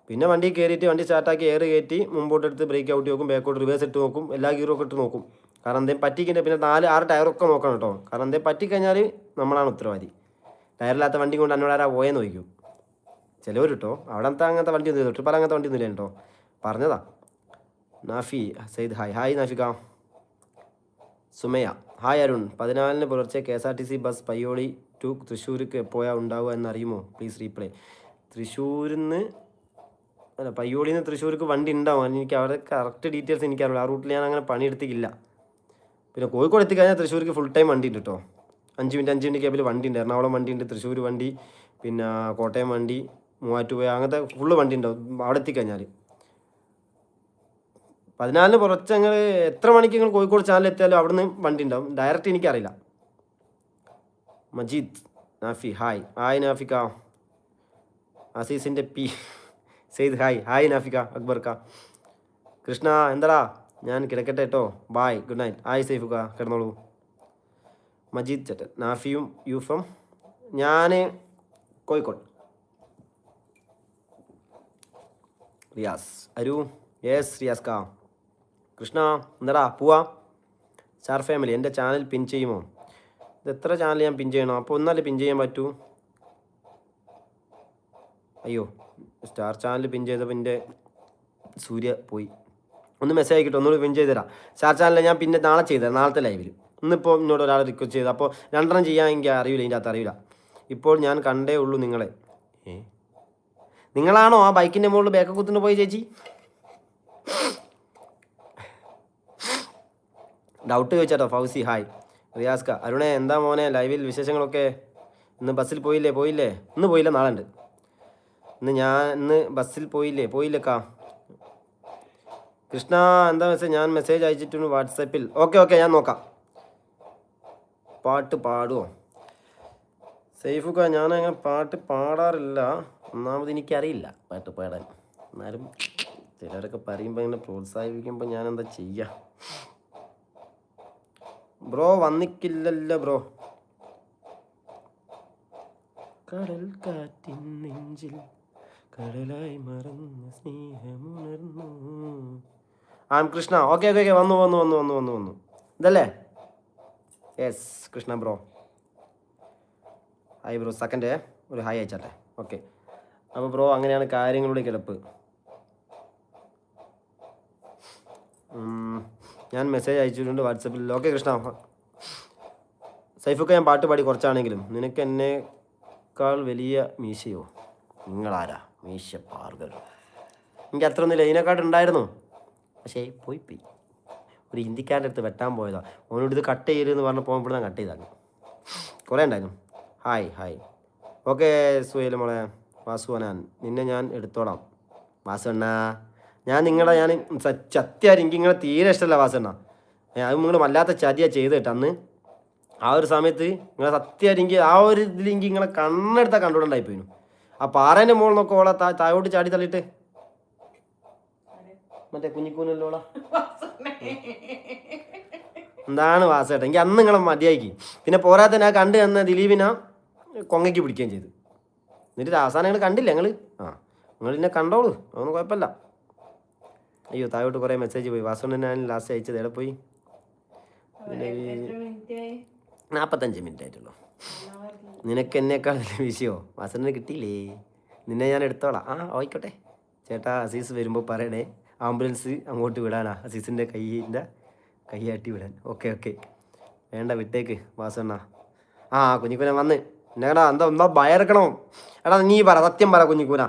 പിന്നെ വണ്ടി കയറിയിട്ട് വണ്ടി സ്റ്റാർട്ടാക്കി എയർ കയറ്റി മുമ്പോട്ടെടുത്ത് ബ്രേക്ക് ഔട്ട് നോക്കും, ബാക്കോട്ട് റിവേഴ്സ് ഇട്ട് നോക്കും, എല്ലാ ഗിയറും ഒക്കെ ഇട്ട് നോക്കും. കാരണം എന്തെങ്കിലും പറ്റിക്കഴിഞ്ഞാൽ പിന്നെ 4-6 ടയറൊക്കെ നോക്കണം കേട്ടോ. കാരണം എന്തെങ്കിലും പറ്റിക്കഴിഞ്ഞാൽ നമ്മളാണ് ഉത്തരവാദി. ടയറില്ലാത്ത വണ്ടി കൊണ്ട് എന്നോട് ആരാ പോയെന്ന് ചോദിക്കും ചിലവർ കേട്ടോ. അവിടെ അങ്ങനത്തെ വണ്ടി ഒന്നും തൊട്ട് പല അങ്ങനത്തെ വണ്ടി ഒന്നുമില്ല കേട്ടോ, പറഞ്ഞതാ. നാഫി സെയ്ദ് ഹായ്. ഹായ് നാഫിക. സുമയ ഹായ്. അരുൺ 14-ന് പുലർച്ചെ KSRTC ബസ് പയ്യോളി ടു തൃശ്ശൂർക്ക് എപ്പോഴാണ് ഉണ്ടാവുക എന്നറിയുമോ? Please reply. തൃശ്ശൂരിൽ നിന്ന് അല്ല, പയ്യോളിയിൽ നിന്ന് തൃശ്ശൂർക്ക് വണ്ടി ഉണ്ടാവും. എനിക്ക് അവിടെ കറക്റ്റ് ഡീറ്റെയിൽസ് എനിക്കറിയില്ല. ആ റൂട്ടിൽ ഞാൻ അങ്ങനെ പണിയെടുത്തിട്ടില്ല. പിന്നെ കോഴിക്കോട് എത്തിക്കഴിഞ്ഞാൽ തൃശ്ശൂർക്ക് ഫുൾ ടൈം വണ്ടി ഉണ്ട് കേട്ടോ. 5 മിനിറ്റ് ക്യാബിൽ വണ്ടി ഉണ്ട്. എറണാകുളം വണ്ടി ഉണ്ട്, തൃശ്ശൂർ വണ്ടി, പിന്നെ കോട്ടയം വണ്ടി, മൂവാറ്റുപുഴ, അങ്ങനത്തെ ഫുള്ള് വണ്ടി ഉണ്ടാവും അവിടെ എത്തിക്കഴിഞ്ഞാൽ. 14-ന് പുറത്ത് ഞങ്ങൾ എത്ര മണിക്ക് നിങ്ങൾ കോഴിക്കോട് ചാനൽ എത്തിയാലും അവിടെ നിന്ന് വണ്ടി ഉണ്ടാവും. ഡയറക്റ്റ് എനിക്കറിയില്ല. മജീദ് നാഫി ഹായ്. ഹായ് നാഫിക്ക. അസീസിൻ്റെ പി സെയ്ദ് ഹായ്. ഹായ് നാഫിക്ക അക്ബർക്ക. കൃഷ്ണ എന്താടാ, ഞാൻ കിടക്കട്ടെ കേട്ടോ, ബായ്, ഗുഡ് നൈറ്റ്. ഹായ് സൈഫുക്ക, കിടന്നോളൂ. മജീദ് ചേട്ടൻ. നാഫിയും യൂഫം. ഞാൻ കോഴിക്കോട്. റിയാസ് അരു. യെസ് റിയാസ് കാ. കൃഷ്ണ എന്താടാ പോവാ? സ്റ്റാർ ഫാമിലി എൻ്റെ ചാനൽ പിൻ ചെയ്യുമോ? ഇത് എത്ര ചാനൽ ഞാൻ പിൻ ചെയ്യണോ? അപ്പോൾ ഒന്നല്ലേ പിൻ ചെയ്യാൻ പറ്റൂ. അയ്യോ, സ്റ്റാർ ചാനൽ പിൻ ചെയ്തപ്പോൾ എൻ്റെ സൂര്യ പോയി. ഒന്ന് മെസ്സേജ് ആയിക്കിട്ടോ, ഒന്നുകൂടി പിൻ ചെയ്ത് തരാം. സ്റ്റാർ ചാനലിൽ ഞാൻ പിന്നെ നാളെ ചെയ്തുതരാം, നാളത്തെ ലൈവിൽ. ഇന്നിപ്പോൾ എന്നോട് ഒരാൾ റിക്വസ്റ്റ് ചെയ്തു. അപ്പോൾ 2 ചെയ്യാൻ എനിക്ക് അറിയില്ല, ഇതിൻ്റെ അകത്ത് അറിയില്ല. ഇപ്പോൾ ഞാൻ കണ്ടേ ഉള്ളൂ നിങ്ങളെ. നിങ്ങളാണോ ആ ബൈക്കിൻ്റെ മുകളിൽ ബാക്ക് കുത്തിന് പോയി ചേച്ചി? ഡൗട്ട് ചോദിച്ചാട്ടോ. ഫൗസി ഹായ്. റിയാസ്ക. അരുണേ എന്താ മോനെ ലൈവിൽ വിശേഷങ്ങളൊക്കെ? ഇന്ന് ബസ്സിൽ പോയില്ലേ? ഇന്ന് പോയില്ല, നാളെ ഉണ്ട്. ഇന്ന് ബസ്സിൽ പോയില്ലേക്കാ. കൃഷ്ണ എന്താ മെസ്സേജ്? ഞാൻ മെസ്സേജ് അയച്ചിട്ടുണ്ട് വാട്സാപ്പിൽ. ഓക്കെ ഞാൻ നോക്കാം. പാട്ട് പാടുമോ? സൈഫുക്ക ഞാനങ്ങനെ പാട്ട് പാടാറില്ല. ഒന്നാമത് എനിക്കറിയില്ല പാട്ട് പാടാൻ. എന്നാലും ചിലരൊക്കെ പറയുമ്പോൾ ഇങ്ങനെ പ്രോത്സാഹിപ്പിക്കുമ്പോൾ ഞാൻ എന്താ ചെയ്യുക. ബ്രോ വന്നിക്കില്ലല്ലോ ബ്രോ. കടൽ കാറ്റിൻ നെഞ്ചിൽ കടലായി മറന്ന സ്നേഹമുണർന്നു. കൃഷ്ണ. ഓക്കെ വന്നു ഇതല്ലേ? Yes Krishna bro. Hi bro. Second ഒരു ഹായ് അയച്ചാട്ടെ. ഓക്കെ, അപ്പോൾ ബ്രോ അങ്ങനെയാണ് കാര്യങ്ങളുടെ കിടപ്പ്. ഞാൻ മെസ്സേജ് അയച്ചിട്ടുണ്ട് വാട്സപ്പിൽ. ഓക്കെ കൃഷ്ണ. സൈഫൊക്കെ ഞാൻ പാട്ട് പാടി കുറച്ചാണെങ്കിലും. നിനക്ക് എന്നേക്കാൾ വലിയ മീശയോ? നിങ്ങളാരാ മീശ പാർഗർ? എനിക്ക് അത്ര ഒന്നുമില്ല, ഇതിനെക്കാട്ടുണ്ടായിരുന്നു, പക്ഷേ പോയി ഒരു ഹിന്ദിക്കാരൻ്റെ അടുത്ത് വെട്ടാൻ പോയതാണ്. അവനോട് ഇത് കട്ട് ചെയ്യരുതെന്ന് പറഞ്ഞപ്പോൾ ഇവിടെ കട്ട് ചെയ്താൽ കുറേ ഉണ്ടായിരുന്നു. ഹായ് ഓക്കെ സുഹേൽ മോളെ. വാസുവനാൻ നിന്നെ ഞാൻ എടുത്തോളാം വാസണ്ണ. ഞാൻ സത്യാരും എനിക്ക് നിങ്ങളെ തീരെ ഇഷ്ടമല്ല വാസണ്ണ. അത് നിങ്ങൾ വല്ലാത്ത ചതിയാണ് ചെയ്ത് കേട്ടോ അന്ന്. ആ ഒരു സമയത്ത് നിങ്ങളെ സത്യമായിട്ട് എനിക്ക് ആ ഒരു ഇതിൽ എനിക്ക് നിങ്ങളെ കണ്ണെടുത്താൽ കണ്ടുകൊണ്ടായിപ്പോയിനു. ആ പാറേൻ്റെ മുകളിൽ നോക്കി ഓളെ താഴോട്ട് ചാടി തള്ളിയിട്ട് മറ്റേ കുഞ്ഞിക്കൂനല്ലോളാ എന്താണ് വാസേട്ടാ. എനിക്ക് അന്ന് നിങ്ങളെ മതിയാക്കി. പിന്നെ പോരാത്ത ഞാൻ കണ്ടു തന്ന ദിലീപിനെ കൊങ്ങയ്ക്ക് പിടിക്കുകയും ചെയ്തു. എന്നിട്ട് അവസാനം നിങ്ങൾ കണ്ടില്ല നിങ്ങൾ. നിങ്ങൾ എന്നെ കണ്ടോളൂ, അതൊന്നും കുഴപ്പമില്ല. അയ്യോ താഴോട്ട് കുറേ മെസ്സേജ് പോയി. വാസുവിനെ ഞാൻ ലാസ്റ്റ് അയച്ചത് എവിടെ പോയി? 45 മിനിറ്റ് ആയിട്ടുള്ളൂ. നിനക്ക് എന്നേക്കാൾ വിഷയമോ? വാസുവിനെ കിട്ടിയില്ലേ? നിന്നെ ഞാൻ എടുത്തോളാം. ആയിക്കോട്ടെ ചേട്ടാ. അസീസ് വരുമ്പോൾ പറയണേ, ആംബുലൻസ് അങ്ങോട്ട് വിടാനാ, അസീസിൻ്റെ കൈയാട്ടി വിടാൻ. ഓക്കെ വേണ്ട വിട്ടേക്ക് വാസണ്ണ. കുഞ്ഞിക്കൂന വന്ന് എന്നാ എന്താ ഭയർക്കണോ? എടാ നീ പറ, സത്യം പറ കുഞ്ഞിക്കൂന.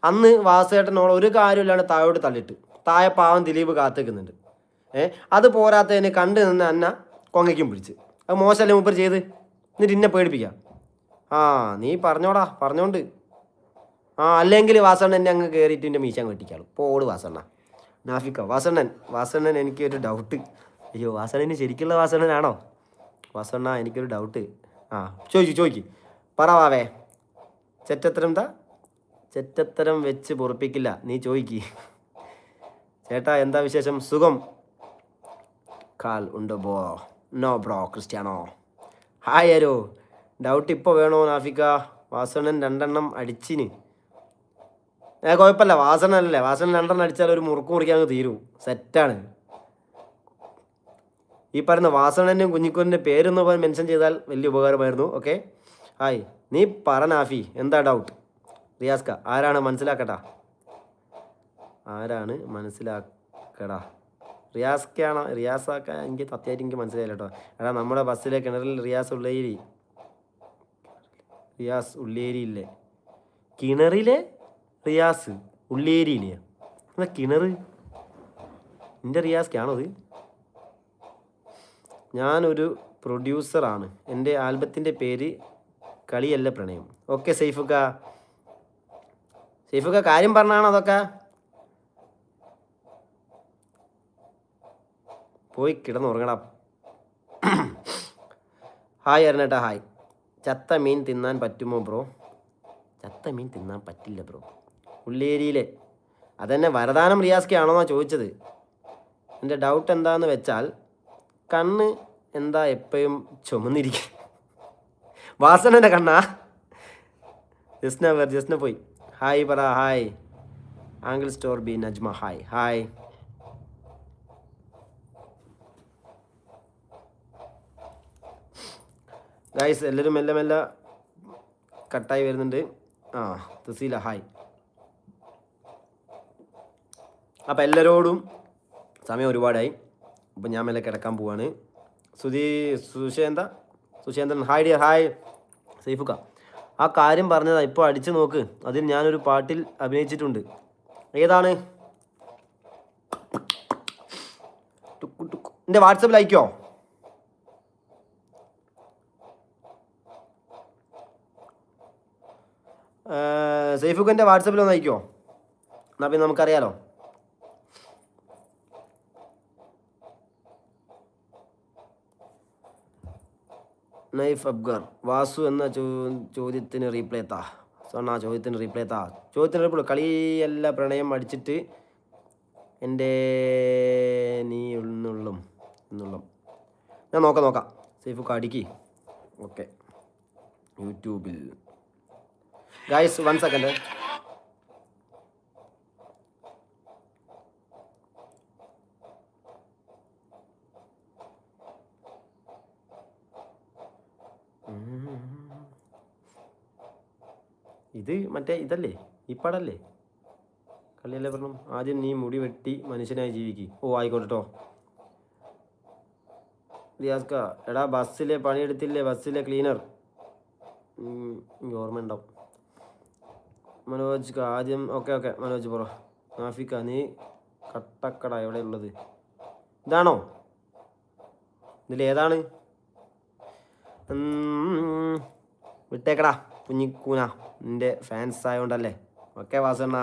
അന്ന് വാസേട്ടനോട് ഒരു കാര്യമില്ലാണ്ട് താഴോട്ട് തള്ളിട്ട് താഴെ പാവം ദിലീപ് കാത്തേക്കുന്നുണ്ട്. അത് പോരാത്തതിന് കണ്ടു നിന്ന് എന്നെ കൊങ്ങയ്ക്കും പിടിച്ച്. അത് മോശമല്ലേ മൂപ്പർ ചെയ്ത്? എന്നിട്ട് ഇന്നെ പേടിപ്പിക്കാം. നീ പറഞ്ഞോണ്ട്. അല്ലെങ്കിൽ വാസണ്ണൻ എന്നെ അങ്ങ് കയറിയിട്ട് എൻ്റെ മീശാൻ കെട്ടിക്കാളും. പോട് വാസണ്ണ. നാഫിക്ക വാസണ്ണൻ എനിക്കൊരു ഡൗട്ട്. അയ്യോ വാസണ്ണന് ശരിക്കുള്ള വാസണ്ണനാണോ? വാസണ്ണ എനിക്കൊരു ഡൗട്ട്. ചോദിക്ക് പറ വാവേ. ചെറ്റത്തരം വെച്ച് പൊറപ്പിക്കില്ല, നീ ചോദിക്ക്. ചേട്ടാ എന്താ വിശേഷം? സുഖം. കാൽ ഉണ്ടോ നോ ബ്രോ ക്രിസ്ത്യാനോ. ഹായ് ആരോ. ഡൗട്ട് ഇപ്പോൾ വേണോ നാഫിക്ക? വാസണ്ണൻ 2 എണ്ണം അടിച്ചിന്. കുഴപ്പമില്ല, വാസണ്ണനല്ലേ. വാസണ്ണൻ 2 എണ്ണം അടിച്ചാൽ ഒരു മുറുക്ക് മുറിക്കാൻ തീരൂ. സെറ്റാണ്. ഈ പറയുന്ന വാസണ്ണൻ്റെയും കുഞ്ഞിക്കൂറിൻ്റെ പേരൊന്ന് പോയി മെൻഷൻ ചെയ്താൽ വലിയ ഉപകാരമായിരുന്നു. Okay hi. നീ പറ നാഫി, എന്താ ഡൗട്ട്? റിയാസ്ക ആരാണ് മനസ്സിലാക്കടാ? റിയാസ്ക്കാണോ? റിയാസാക്ക എനിക്ക് സത്യമായിട്ട് എനിക്ക് മനസ്സിലായില്ല കേട്ടോ. എടാ നമ്മുടെ ബസ്സിലെ കിണറിൽ റിയാസ് ഉള്ളേരിയില്ലേ? കിണറിലെ റിയാസ് ഉള്ളേരിയില്ലേ? എന്താ കിണർ? എൻ്റെ റിയാസ്ക്കാണോ അത്? ഞാനൊരു പ്രൊഡ്യൂസറാണ്. എൻ്റെ ആൽബത്തിൻ്റെ പേര് കളിയല്ല പ്രണയം. ഓക്കെ സൈഫുക്ക കാര്യം പറഞ്ഞാണോ അതൊക്കെ? പോയി കിടന്നുറങ്ങടാ. ഹായ് അരുണേട്ടാ. ഹായ്. ചത്ത മീൻ തിന്നാൻ പറ്റുമോ ബ്രോ? ചത്ത മീൻ തിന്നാൻ പറ്റില്ല ബ്രോ. ഉള്ളേരിയിലെ അതെന്നെ വരദാനം റിയാസ്ക്കാണോന്നാണ് ചോദിച്ചത്. എൻ്റെ ഡൗട്ട് എന്താണെന്ന് വെച്ചാൽ കണ്ണ് എന്താ എപ്പോഴും ചുമന്നിരിക്കും? വാസനൻ്റെ കണ്ണാ? ജസ്ന പോയി. ഹായ് പറ. Hi angle store B Najma. Hi guys. എല്ലാവരും മെല്ലെ കട്ടായി വരുന്നുണ്ട്. തസീല ഹായ്. അപ്പം എല്ലാവരോടും സമയം ഒരുപാടായി. അപ്പം ഞാൻ മെല്ലെ കിടക്കാൻ പോവാണ്. സുശേന്ദ്രൻ ഹായ് ഡിയർ. ഹായ് സൈഫുക്ക. ആ കാര്യം പറഞ്ഞതാ, ഇപ്പോൾ അടിച്ചു നോക്ക്. അതിൽ ഞാനൊരു പാട്ടിൽ അഭിനയിച്ചിട്ടുണ്ട്. ഏതാണ്? എൻ്റെ വാട്സപ്പിൽ അയക്കോ? സൈഫുഖൻ്റെ വാട്സപ്പിൽ ഒന്ന് അയക്കുമോ? എന്നാൽ പിന്നെ നമുക്കറിയാലോ. നൈഫ് അബ്ഗർ. വാസു എന്ന ചോദ്യത്തിന് റീപ്ലൈ താ. ചോദ്യത്തിന് റീപ്ലൈ കളിയല്ല പ്രണയം അടിച്ചിട്ട് എൻ്റെ നീ എന്നുള്ളും. ഞാൻ നോക്കാം. സൈഫുക്ക അടിക്ക്. ഓക്കെ യൂട്യൂബിൽ ഗൈസ് 1 സെക്കൻഡ്. ഇത് മറ്റേ ഇതല്ലേ, ഈ പടല്ലേ? കളിയല്ലേ പറഞ്ഞു. ആദ്യം നീ മുടി വെട്ടി മനുഷ്യനായി ജീവിക്കും. ആയിക്കോട്ടെ കേട്ടോ. റിയാസ്ക എടാ ബസ്സിലെ പണിയെടുത്തില്ലേ? ബസ്സിലെ ക്ലീനർ. ഓർമ്മ ഉണ്ടാവും. മനോജ് ആദ്യം ഓക്കെ മനോജ് പറ. നാഫിക്ക നീ കട്ടക്കട എവിടെ ഉള്ളത്? ഇതാണോ? ഇതിലേതാണ്? വിട്ടേക്കടാ കുഞ്ഞിക്കൂന, നിൻ്റെ ഫാൻസ് ആയതുകൊണ്ടല്ലേ. ഓക്കെ വാസണ്ണ.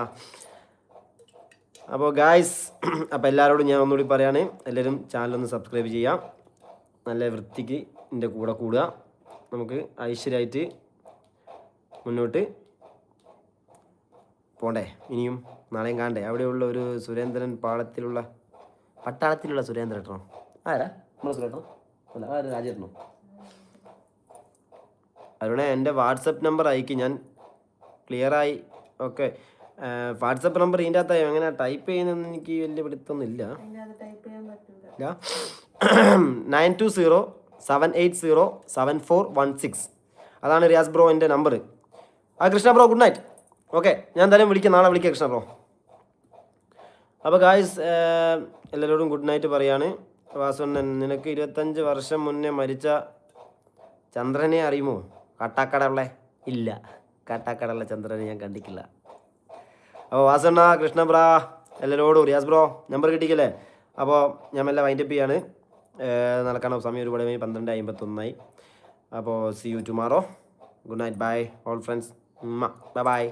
അപ്പോൾ ഗായ്സ്, അപ്പോൾ എല്ലാവരോടും ഞാൻ ഒന്നുകൂടി പറയാണ്, എല്ലാവരും ചാനലൊന്ന് സബ്സ്ക്രൈബ് ചെയ്യാം. നല്ല വൃത്തിക്ക് എൻ്റെ കൂടെ കൂടുക. നമുക്ക് ഐശ്വര്യമായിട്ട് മുന്നോട്ട് പോണ്ടേ? ഇനിയും നാളെയും കാണണ്ടേ? അവിടെയുള്ള ഒരു സുരേന്ദ്രൻ പട്ടാളത്തിലുള്ള സുരേന്ദ്രൻ ഏട്ടനോ? ആരാ നമ്മളെ സുരേട്ടനോ? അല്ല, ആര് രാജേട്ടനോ? അരുണേ, എൻ്റെ വാട്സപ്പ് നമ്പർ അയക്കും, ഞാൻ ക്ലിയറായി. ഓക്കെ, വാട്സപ്പ് നമ്പർ ഇതിൻ്റെ അകത്തായി. എങ്ങനെ ടൈപ്പ് ചെയ്യുന്നതെന്ന് എനിക്ക് വലിയ പിടുത്തൊന്നും ഇല്ല. 9207807416. അതാണ് റിയാസ് ബ്രോ എൻ്റെ number. Krishna bro good night. Okay, ഞാൻ എന്തായാലും വിളിക്കാം, നാളെ വിളിക്കാം കൃഷ്ണ ബ്രോ. അപ്പോൾ ഗായ്സ്, എല്ലാവരോടും ഗുഡ് നൈറ്റ് പറയാണ്. വാസുണ്ണൻ, നിനക്ക് 25 വർഷം മുന്നേ മരിച്ച ചന്ദ്രനെ അറിയുമോ? കാട്ടാക്കടയുള്ള ഇല്ല, കാട്ടാക്കടയുള്ള ചന്ദ്രനെ ഞാൻ കണ്ടിട്ടില്ല. അപ്പോൾ വാസണ്ണ, കൃഷ്ണ ബ്രാ, എല്ലാവരോടും റിയാസ് ബ്രോ നമ്പർ കിട്ടിക്കല്ലേ? അപ്പോൾ ഞാൻ മെല്ലെ വൈൻഡപ്പ് ചെയ്യാണ്. നടക്കണം, സമയം ഒരുപാട് 12:51. അപ്പോൾ see you tomorrow. Good night, bye all friends. Bye by.